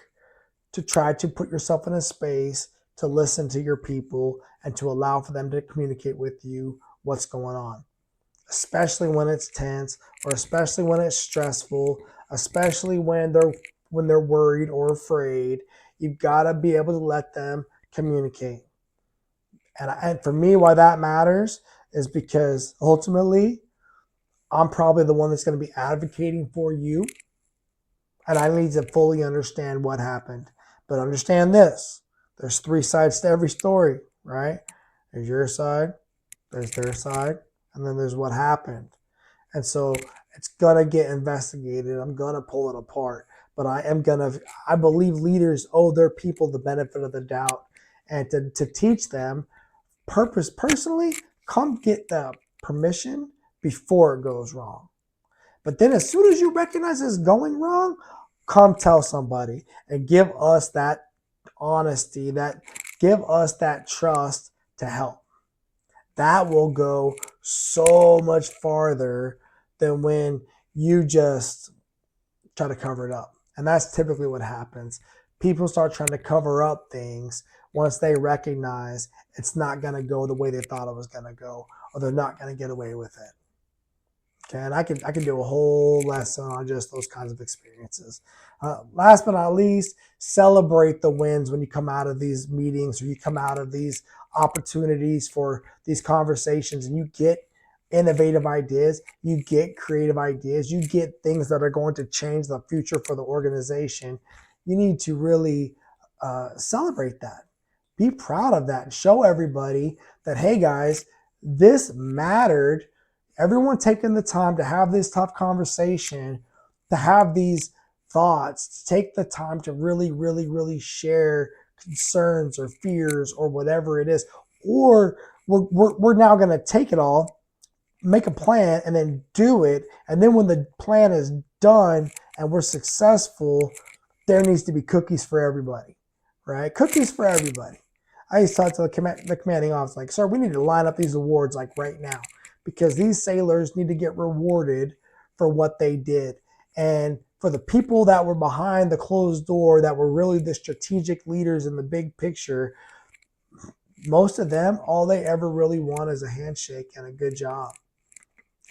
to try to put yourself in a space to listen to your people and to allow for them to communicate with you what's going on, especially when it's tense or especially when it's stressful, especially when they're worried or afraid. You've got to be able to let them communicate. And for me, why that matters is because ultimately, I'm probably the one that's going to be advocating for you, and I need to fully understand what happened. But understand this: there's three sides to every story, right? There's your side, there's their side, and then there's what happened. And so it's going to get investigated. I'm going to pull it apart. But I believe leaders owe their people the benefit of the doubt. And to teach them, personally, come get the permission before it goes wrong. But then as soon as you recognize it's going wrong, come tell somebody and give us that honesty, give us that trust to help. That will go so much farther than when you just try to cover it up. And that's typically what happens. People start trying to cover up things once they recognize it's not going to go the way they thought it was going to go, or they're not going to get away with it. Okay, and I can do a whole lesson on just those kinds of experiences. Last but not least, celebrate the wins when you come out of these meetings or you come out of these opportunities for these conversations and you get innovative ideas, you get creative ideas, you get things that are going to change the future for the organization. You need to really celebrate that. Be proud of that and show everybody that, hey guys, this mattered. Everyone taking the time to have this tough conversation, to have these thoughts, to take the time to really, really, really share concerns or fears or whatever it is. Or we're now going to take it all, make a plan, and then do it. And then when the plan is done and we're successful, there needs to be cookies for everybody, right? Cookies for everybody. I used to talk to the commanding officer, like, sir, we need to line up these awards like right now, because these sailors need to get rewarded for what they did. And for the people that were behind the closed door, that were really the strategic leaders in the big picture, most of them, all they ever really want is a handshake and a good job.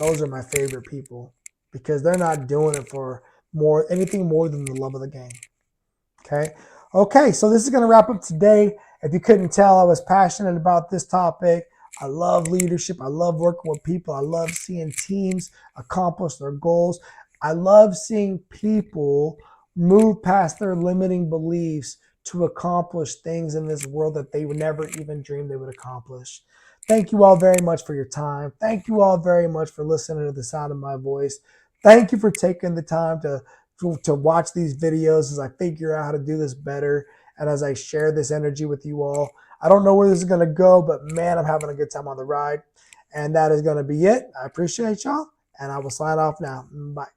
Those are my favorite people because they're not doing it for anything more than the love of the game. Okay. Okay. So this is going to wrap up today. If you couldn't tell, I was passionate about this topic. I love leadership. I love working with people. I love seeing teams accomplish their goals. I love seeing people move past their limiting beliefs to accomplish things in this world that they would never even dream they would accomplish. Thank you all very much for your time. Thank you all very much for listening to the sound of my voice. Thank you for taking the time to watch these videos as I figure out how to do this better and as I share this energy with you all. I don't know where this is going to go, but man, I'm having a good time on the ride. And that is going to be it. I appreciate y'all, and I will sign off now. Bye.